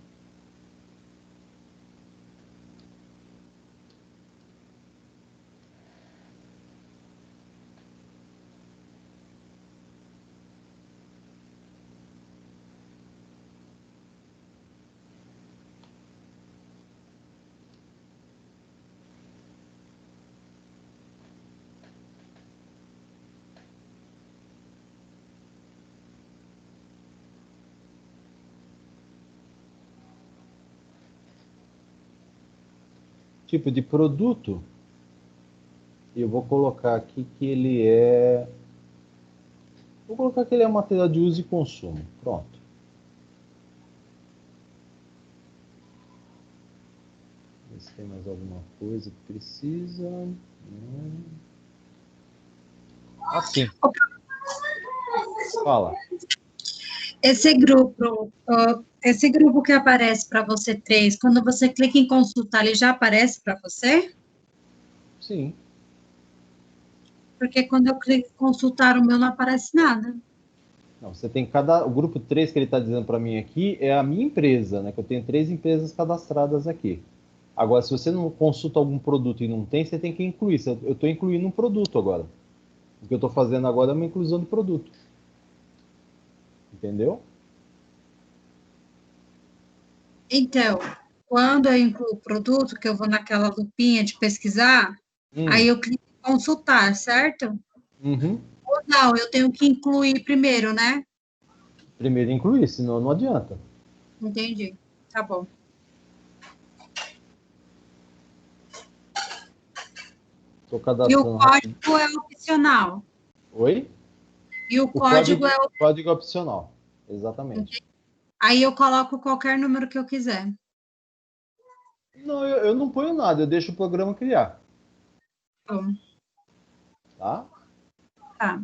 Tipo de produto, eu vou colocar aqui que ele é... Vou colocar que ele é material de uso e consumo. Pronto. Ver se tem mais alguma coisa que precisa. Assim. Fala. Esse grupo que aparece para você 3, quando você clica em consultar, ele já aparece para você? Sim. Porque quando eu clico em consultar o meu, não aparece nada. Não, você tem o grupo 3 que ele está dizendo para mim aqui é a minha empresa, né? Que eu tenho 3 empresas cadastradas aqui. Agora, se você não consulta algum produto e não tem, você tem que incluir. Eu estou incluindo um produto agora. O que eu estou fazendo agora é uma inclusão de produto. Entendeu? Então, quando eu incluo o produto, que eu vou naquela lupinha de pesquisar, aí eu clico em consultar, certo? Uhum. Ou não, eu tenho que incluir primeiro, né? Primeiro incluir, senão não adianta. Entendi. Tá bom. Estou E o cadastrando código é opcional. Oi? E o código é opcional. Código opcional. Exatamente. Aí eu coloco qualquer número que eu quiser. Não, eu não ponho nada, eu deixo o programa criar. Bom. Tá? Tá.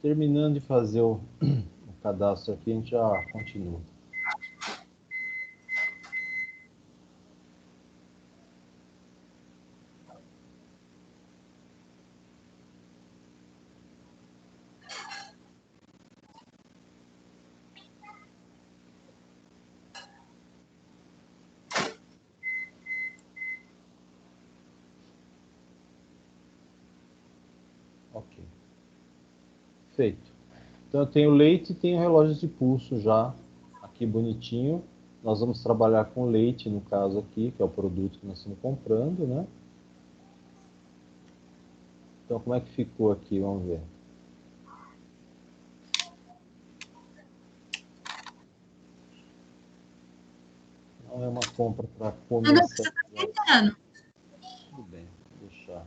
Terminando de fazer o cadastro aqui, a gente já continua. Ok. Feito. Então eu tenho leite e tenho relógios de pulso já aqui bonitinho. Nós vamos trabalhar com leite no caso aqui, que é o produto que nós estamos comprando, né? Então como é que ficou aqui? Vamos ver. Não é uma compra para comercializar. Tudo bem, vou deixar.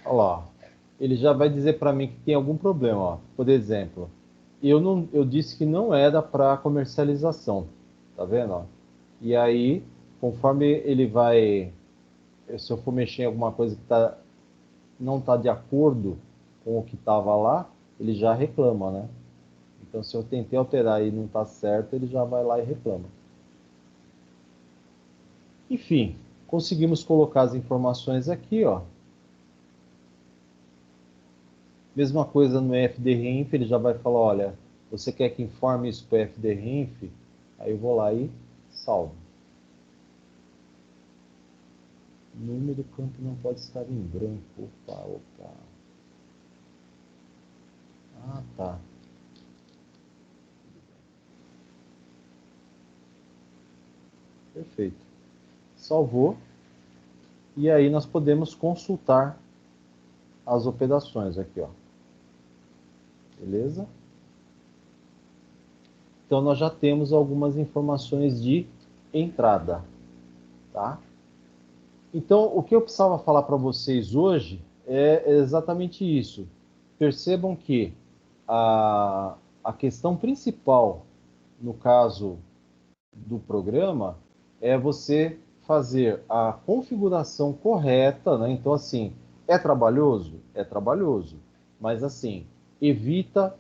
Olha lá, ele já vai dizer para mim que tem algum problema. Ó. Por exemplo, eu disse que não era para comercialização, tá vendo? Ó? E aí, conforme ele vai, se eu for mexer em alguma coisa que não está de acordo com o que estava lá, ele já reclama, né? Então, se eu tentei alterar e não está certo, ele já vai lá e reclama. Enfim, conseguimos colocar as informações aqui, ó. Mesma coisa no FDRINF, ele já vai falar, olha, Você quer que informe isso para o EFD-REINF? Aí eu vou lá e salvo. Número do campo não pode estar em branco. Opa. Ah, tá. Perfeito. Salvou. E aí nós podemos consultar as operações aqui, ó. Beleza? Então nós já temos algumas informações de entrada, tá? Então o que eu precisava falar para vocês hoje é exatamente isso. Percebam que a questão principal, no caso do programa, é você fazer a configuração correta, né? Então, assim, é trabalhoso? É trabalhoso. Mas, assim, evita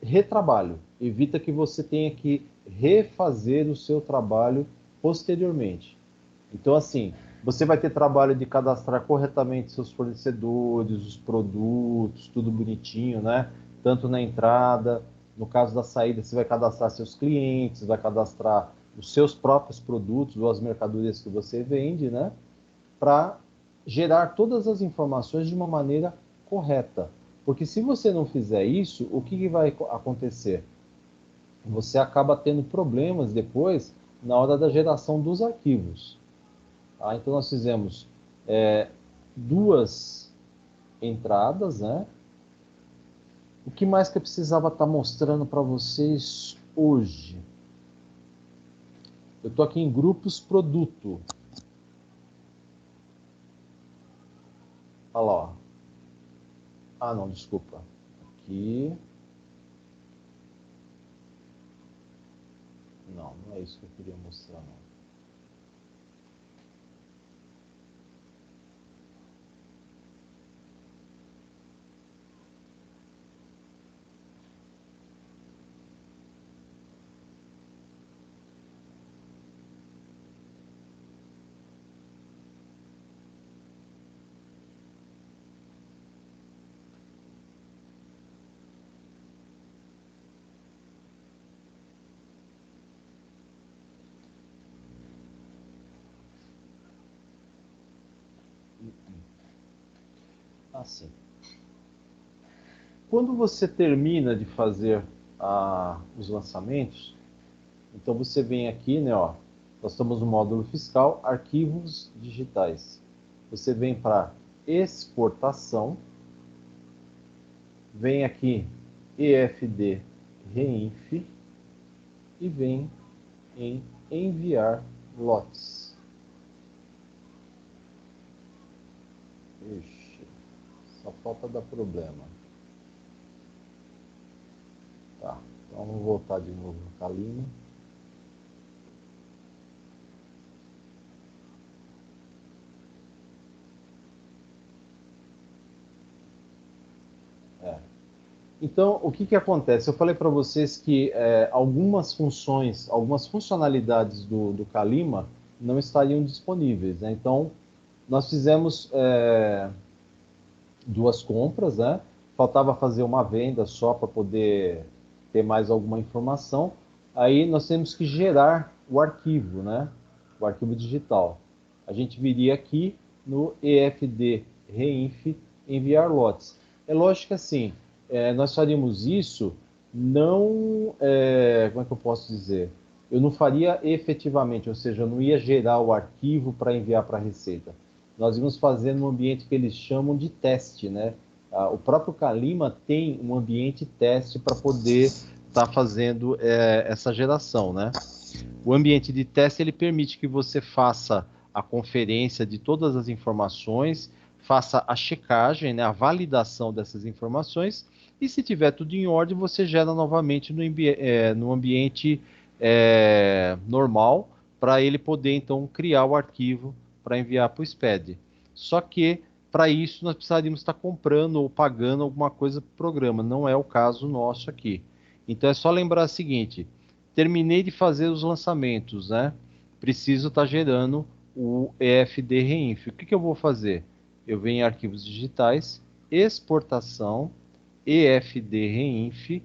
retrabalho. Evita que você tenha que refazer o seu trabalho posteriormente. Então, assim, você vai ter trabalho de cadastrar corretamente seus fornecedores, os produtos, tudo bonitinho, né? Tanto na entrada, no caso da saída, você vai cadastrar seus clientes, vai cadastrar os seus próprios produtos ou as mercadorias que você vende, né? Para gerar todas as informações de uma maneira correta. Porque se você não fizer isso, o que vai acontecer? Você acaba tendo problemas depois na hora da geração dos arquivos. Tá? Então nós fizemos duas entradas, né? O que mais que eu precisava estar mostrando para vocês hoje? Eu estou aqui em grupos produto. Olha lá, ó. Ah, não, desculpa. Aqui. Não é isso que eu queria mostrar, não. Assim. Quando você termina de fazer os lançamentos, então você vem aqui, né, ó, nós estamos no módulo fiscal, arquivos digitais. Você vem para exportação, vem aqui EFD REINF e vem em enviar lotes. Ixi, só falta dar problema. Tá, então vamos voltar de novo no Calima. Então, o que acontece? Eu falei para vocês que algumas funções, algumas funcionalidades do Calima não estariam disponíveis, né? Então, nós fizemos duas compras, né? Faltava fazer uma venda só para poder ter mais alguma informação. Aí nós temos que gerar o arquivo, né? O arquivo digital. A gente viria aqui no EFD REINF enviar lotes. É lógico que assim, nós faríamos isso não, como é que eu posso dizer? Eu não faria efetivamente, ou seja, eu não ia gerar o arquivo para enviar para a Receita. Nós íamos fazer num ambiente que eles chamam de teste, né? O próprio Calima tem um ambiente teste para poder estar fazendo essa geração, né? O ambiente de teste ele permite que você faça a conferência de todas as informações, faça a checagem, né, a validação dessas informações, e se tiver tudo em ordem, você gera novamente no ambiente normal, para ele poder, então, criar o arquivo para enviar para o SPED. Só que, para isso, nós precisaríamos estar comprando ou pagando alguma coisa para o programa. Não é o caso nosso aqui. Então, é só lembrar o seguinte: terminei de fazer os lançamentos, né? Preciso estar gerando o EFD REINF. O que eu vou fazer? Eu venho em arquivos digitais, exportação, EFD REINF,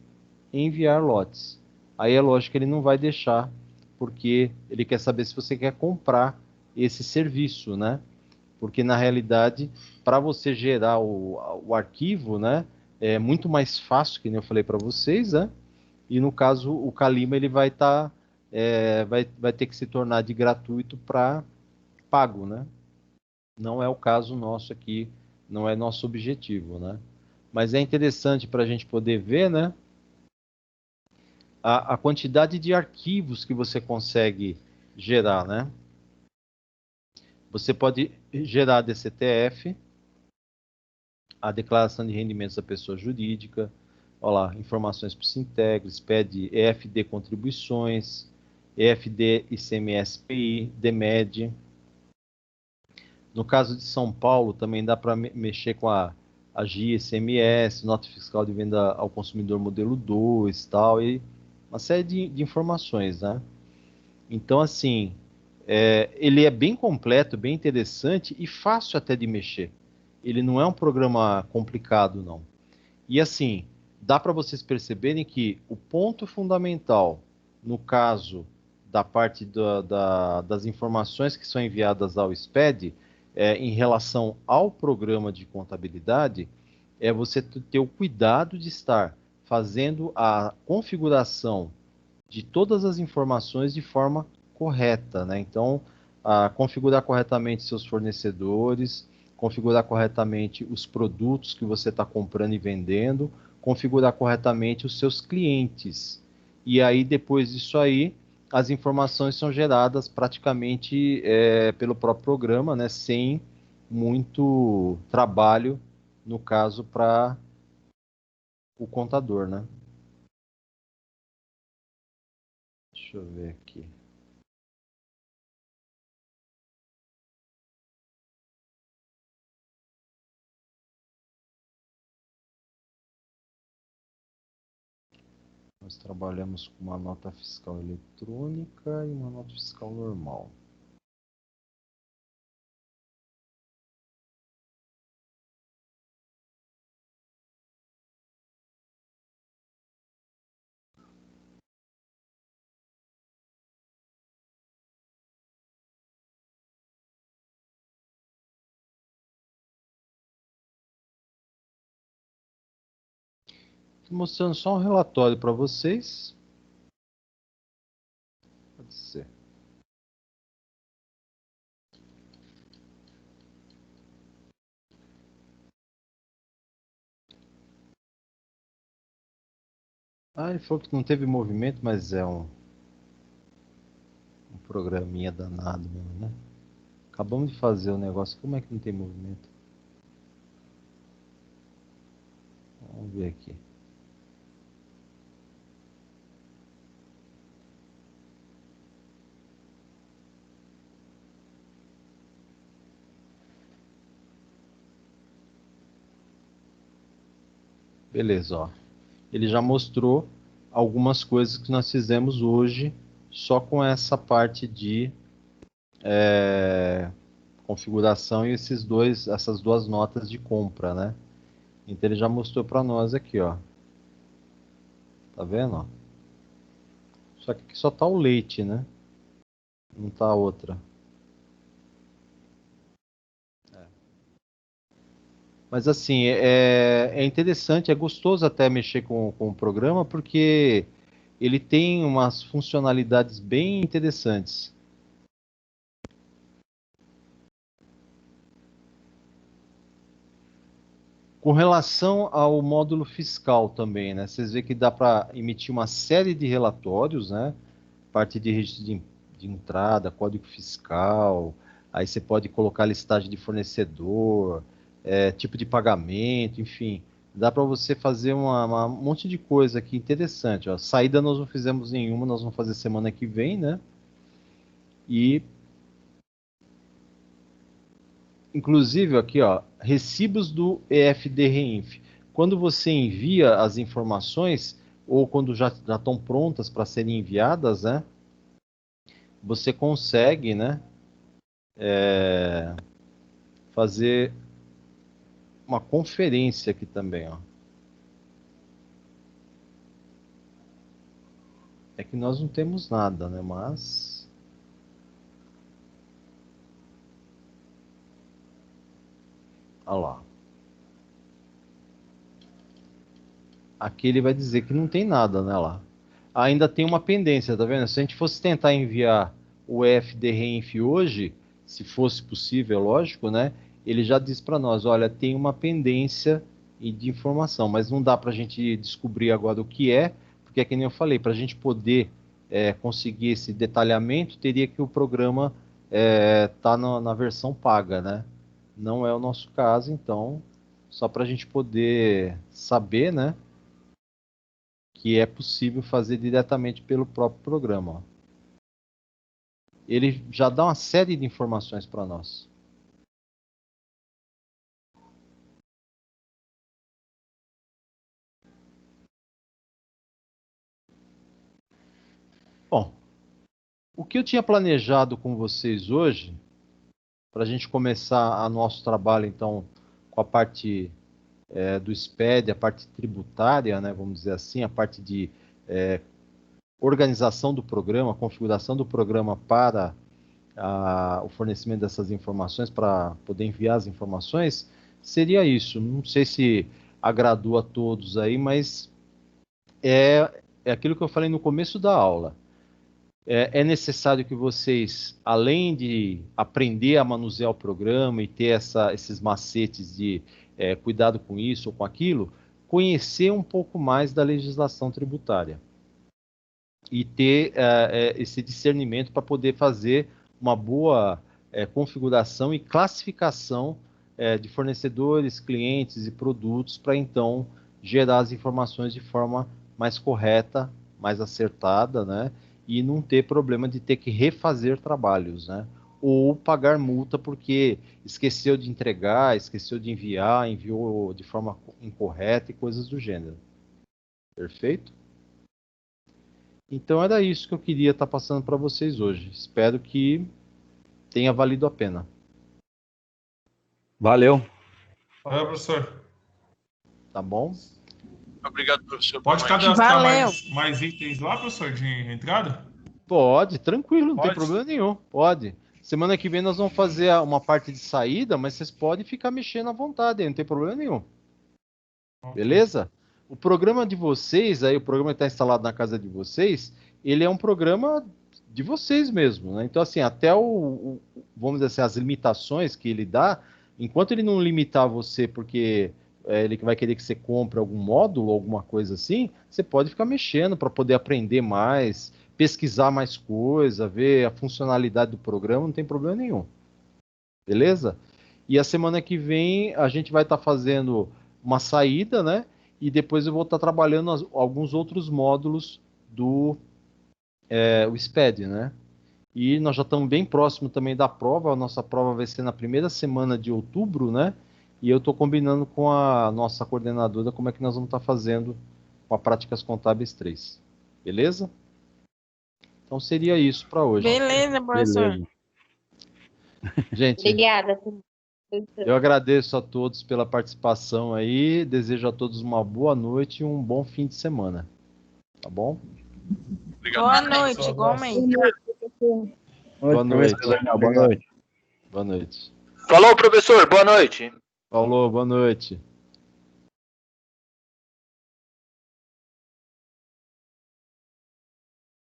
enviar lotes. Aí é lógico que ele não vai deixar, porque ele quer saber se você quer comprar esse serviço, né? Porque na realidade, para você gerar o arquivo, né, é muito mais fácil, que nem eu falei para vocês, né? E no caso, o Calima ele vai estar, vai ter que se tornar de gratuito para pago, né? Não é o caso nosso aqui, não é nosso objetivo, né? Mas é interessante para a gente poder ver, né? A quantidade de arquivos que você consegue gerar, né? Você pode gerar a DCTF, a declaração de rendimentos da pessoa jurídica, olha lá, informações para o Sintegres, pede EFD contribuições, EFD ICMS-PI, DEMED. No caso de São Paulo, também dá para mexer com a GIA-ICMS, nota fiscal de venda ao consumidor modelo 2, tal, e uma série de informações, né? Então, assim, ele é bem completo, bem interessante e fácil até de mexer. Ele não é um programa complicado, não. E assim, dá para vocês perceberem que o ponto fundamental, no caso da parte das informações que são enviadas ao SPED, em relação ao programa de contabilidade, é você ter o cuidado de estar fazendo a configuração de todas as informações de forma correta, né? Então, configurar corretamente seus fornecedores, configurar corretamente os produtos que você está comprando e vendendo, configurar corretamente os seus clientes. E aí, depois disso aí, as informações são geradas praticamente pelo próprio programa, né? Sem muito trabalho, no caso, para o contador, né? Deixa eu ver aqui. Nós trabalhamos com uma nota fiscal eletrônica e uma nota fiscal normal. Estou mostrando só um relatório para vocês. Pode ser. Ele falou que não teve movimento, mas é um programinha danado mesmo, né? Acabamos de fazer o negócio, como é que não tem movimento? Vamos ver aqui. Beleza, ó. Ele já mostrou algumas coisas que nós fizemos hoje só com essa parte de configuração e essas duas notas de compra, né? Então ele já mostrou para nós aqui, ó. Tá vendo? Ó? Só que aqui só tá o leite, né? Não tá a outra. Mas assim, é interessante, é gostoso até mexer com o programa, porque ele tem umas funcionalidades bem interessantes. Com relação ao módulo fiscal também, né? Vocês veem que dá para emitir uma série de relatórios, né? Parte de registro de entrada, código fiscal, aí você pode colocar listagem de fornecedor, tipo de pagamento, enfim. Dá para você fazer um monte de coisa aqui interessante. Ó. Saída nós não fizemos nenhuma, nós vamos fazer semana que vem, né? E inclusive aqui, ó, recibos do EFD Reinf. Quando você envia as informações, ou quando já estão prontas para serem enviadas, né? Você consegue, né? Fazer uma conferência aqui também, ó. É que nós não temos nada, né? Mas... olha lá. Aqui ele vai dizer que não tem nada, né, lá. Ainda tem uma pendência, tá vendo? Se a gente fosse tentar enviar o FDRENF hoje, se fosse possível, lógico, né? Ele já diz para nós, olha, tem uma pendência de informação, mas não dá para a gente descobrir agora o que é, porque é que nem eu falei, para a gente poder conseguir esse detalhamento, teria que o programa tá na versão paga, né? Não é o nosso caso, então, só para a gente poder saber, né? Que é possível fazer diretamente pelo próprio programa. Ó. Ele já dá uma série de informações para nós. Bom, o que eu tinha planejado com vocês hoje, para a gente começar o nosso trabalho, então, com a parte do SPED, a parte tributária, né, vamos dizer assim, a parte de organização do programa, configuração do programa para o fornecimento dessas informações, para poder enviar as informações, seria isso. Não sei se agradou a todos aí, mas é aquilo que eu falei no começo da aula. É necessário que vocês, além de aprender a manusear o programa e ter esses macetes de cuidado com isso ou com aquilo, conhecer um pouco mais da legislação tributária e ter esse discernimento para poder fazer uma boa configuração e classificação de fornecedores, clientes e produtos para então gerar as informações de forma mais correta, mais acertada, né? E não ter problema de ter que refazer trabalhos, né? Ou pagar multa porque esqueceu de entregar, esqueceu de enviar, enviou de forma incorreta e coisas do gênero. Perfeito? Então era isso que eu queria estar passando para vocês hoje. Espero que tenha valido a pena. Valeu. Valeu, professor. Tá bom? Obrigado, professor. Pode cadastrar mais itens lá, professor, de entrada? Pode, tranquilo, não Pode? tem problema nenhum. Pode. Semana que vem nós vamos fazer uma parte de saída, mas vocês podem ficar mexendo à vontade, não tem problema nenhum. Beleza? O programa de vocês, aí o programa que está instalado na casa de vocês, ele é um programa de vocês mesmo, né? Então, assim, até vamos dizer assim, as limitações que ele dá, enquanto ele não limitar você porque ele vai querer que você compre algum módulo, alguma coisa assim, você pode ficar mexendo para poder aprender mais, pesquisar mais coisa, ver a funcionalidade do programa, não tem problema nenhum. Beleza? E a semana que vem a gente vai estar fazendo uma saída, né? E depois eu vou estar trabalhando alguns outros módulos do o SPED, né? E nós já estamos bem próximo também da prova. A nossa prova vai ser na primeira semana de outubro, né? E eu estou combinando com a nossa coordenadora como é que nós vamos estar fazendo com a Práticas Contábeis 3. Beleza? Então seria isso para hoje. Beleza, professor. Beleza. Gente, Obrigada. eu agradeço a todos pela participação aí. Desejo a todos uma boa noite e um bom fim de semana. Tá bom? Obrigado. Boa noite, igualmente. Boa noite. Boa noite. Boa noite. Falou, professor. Boa noite. Falou, boa noite.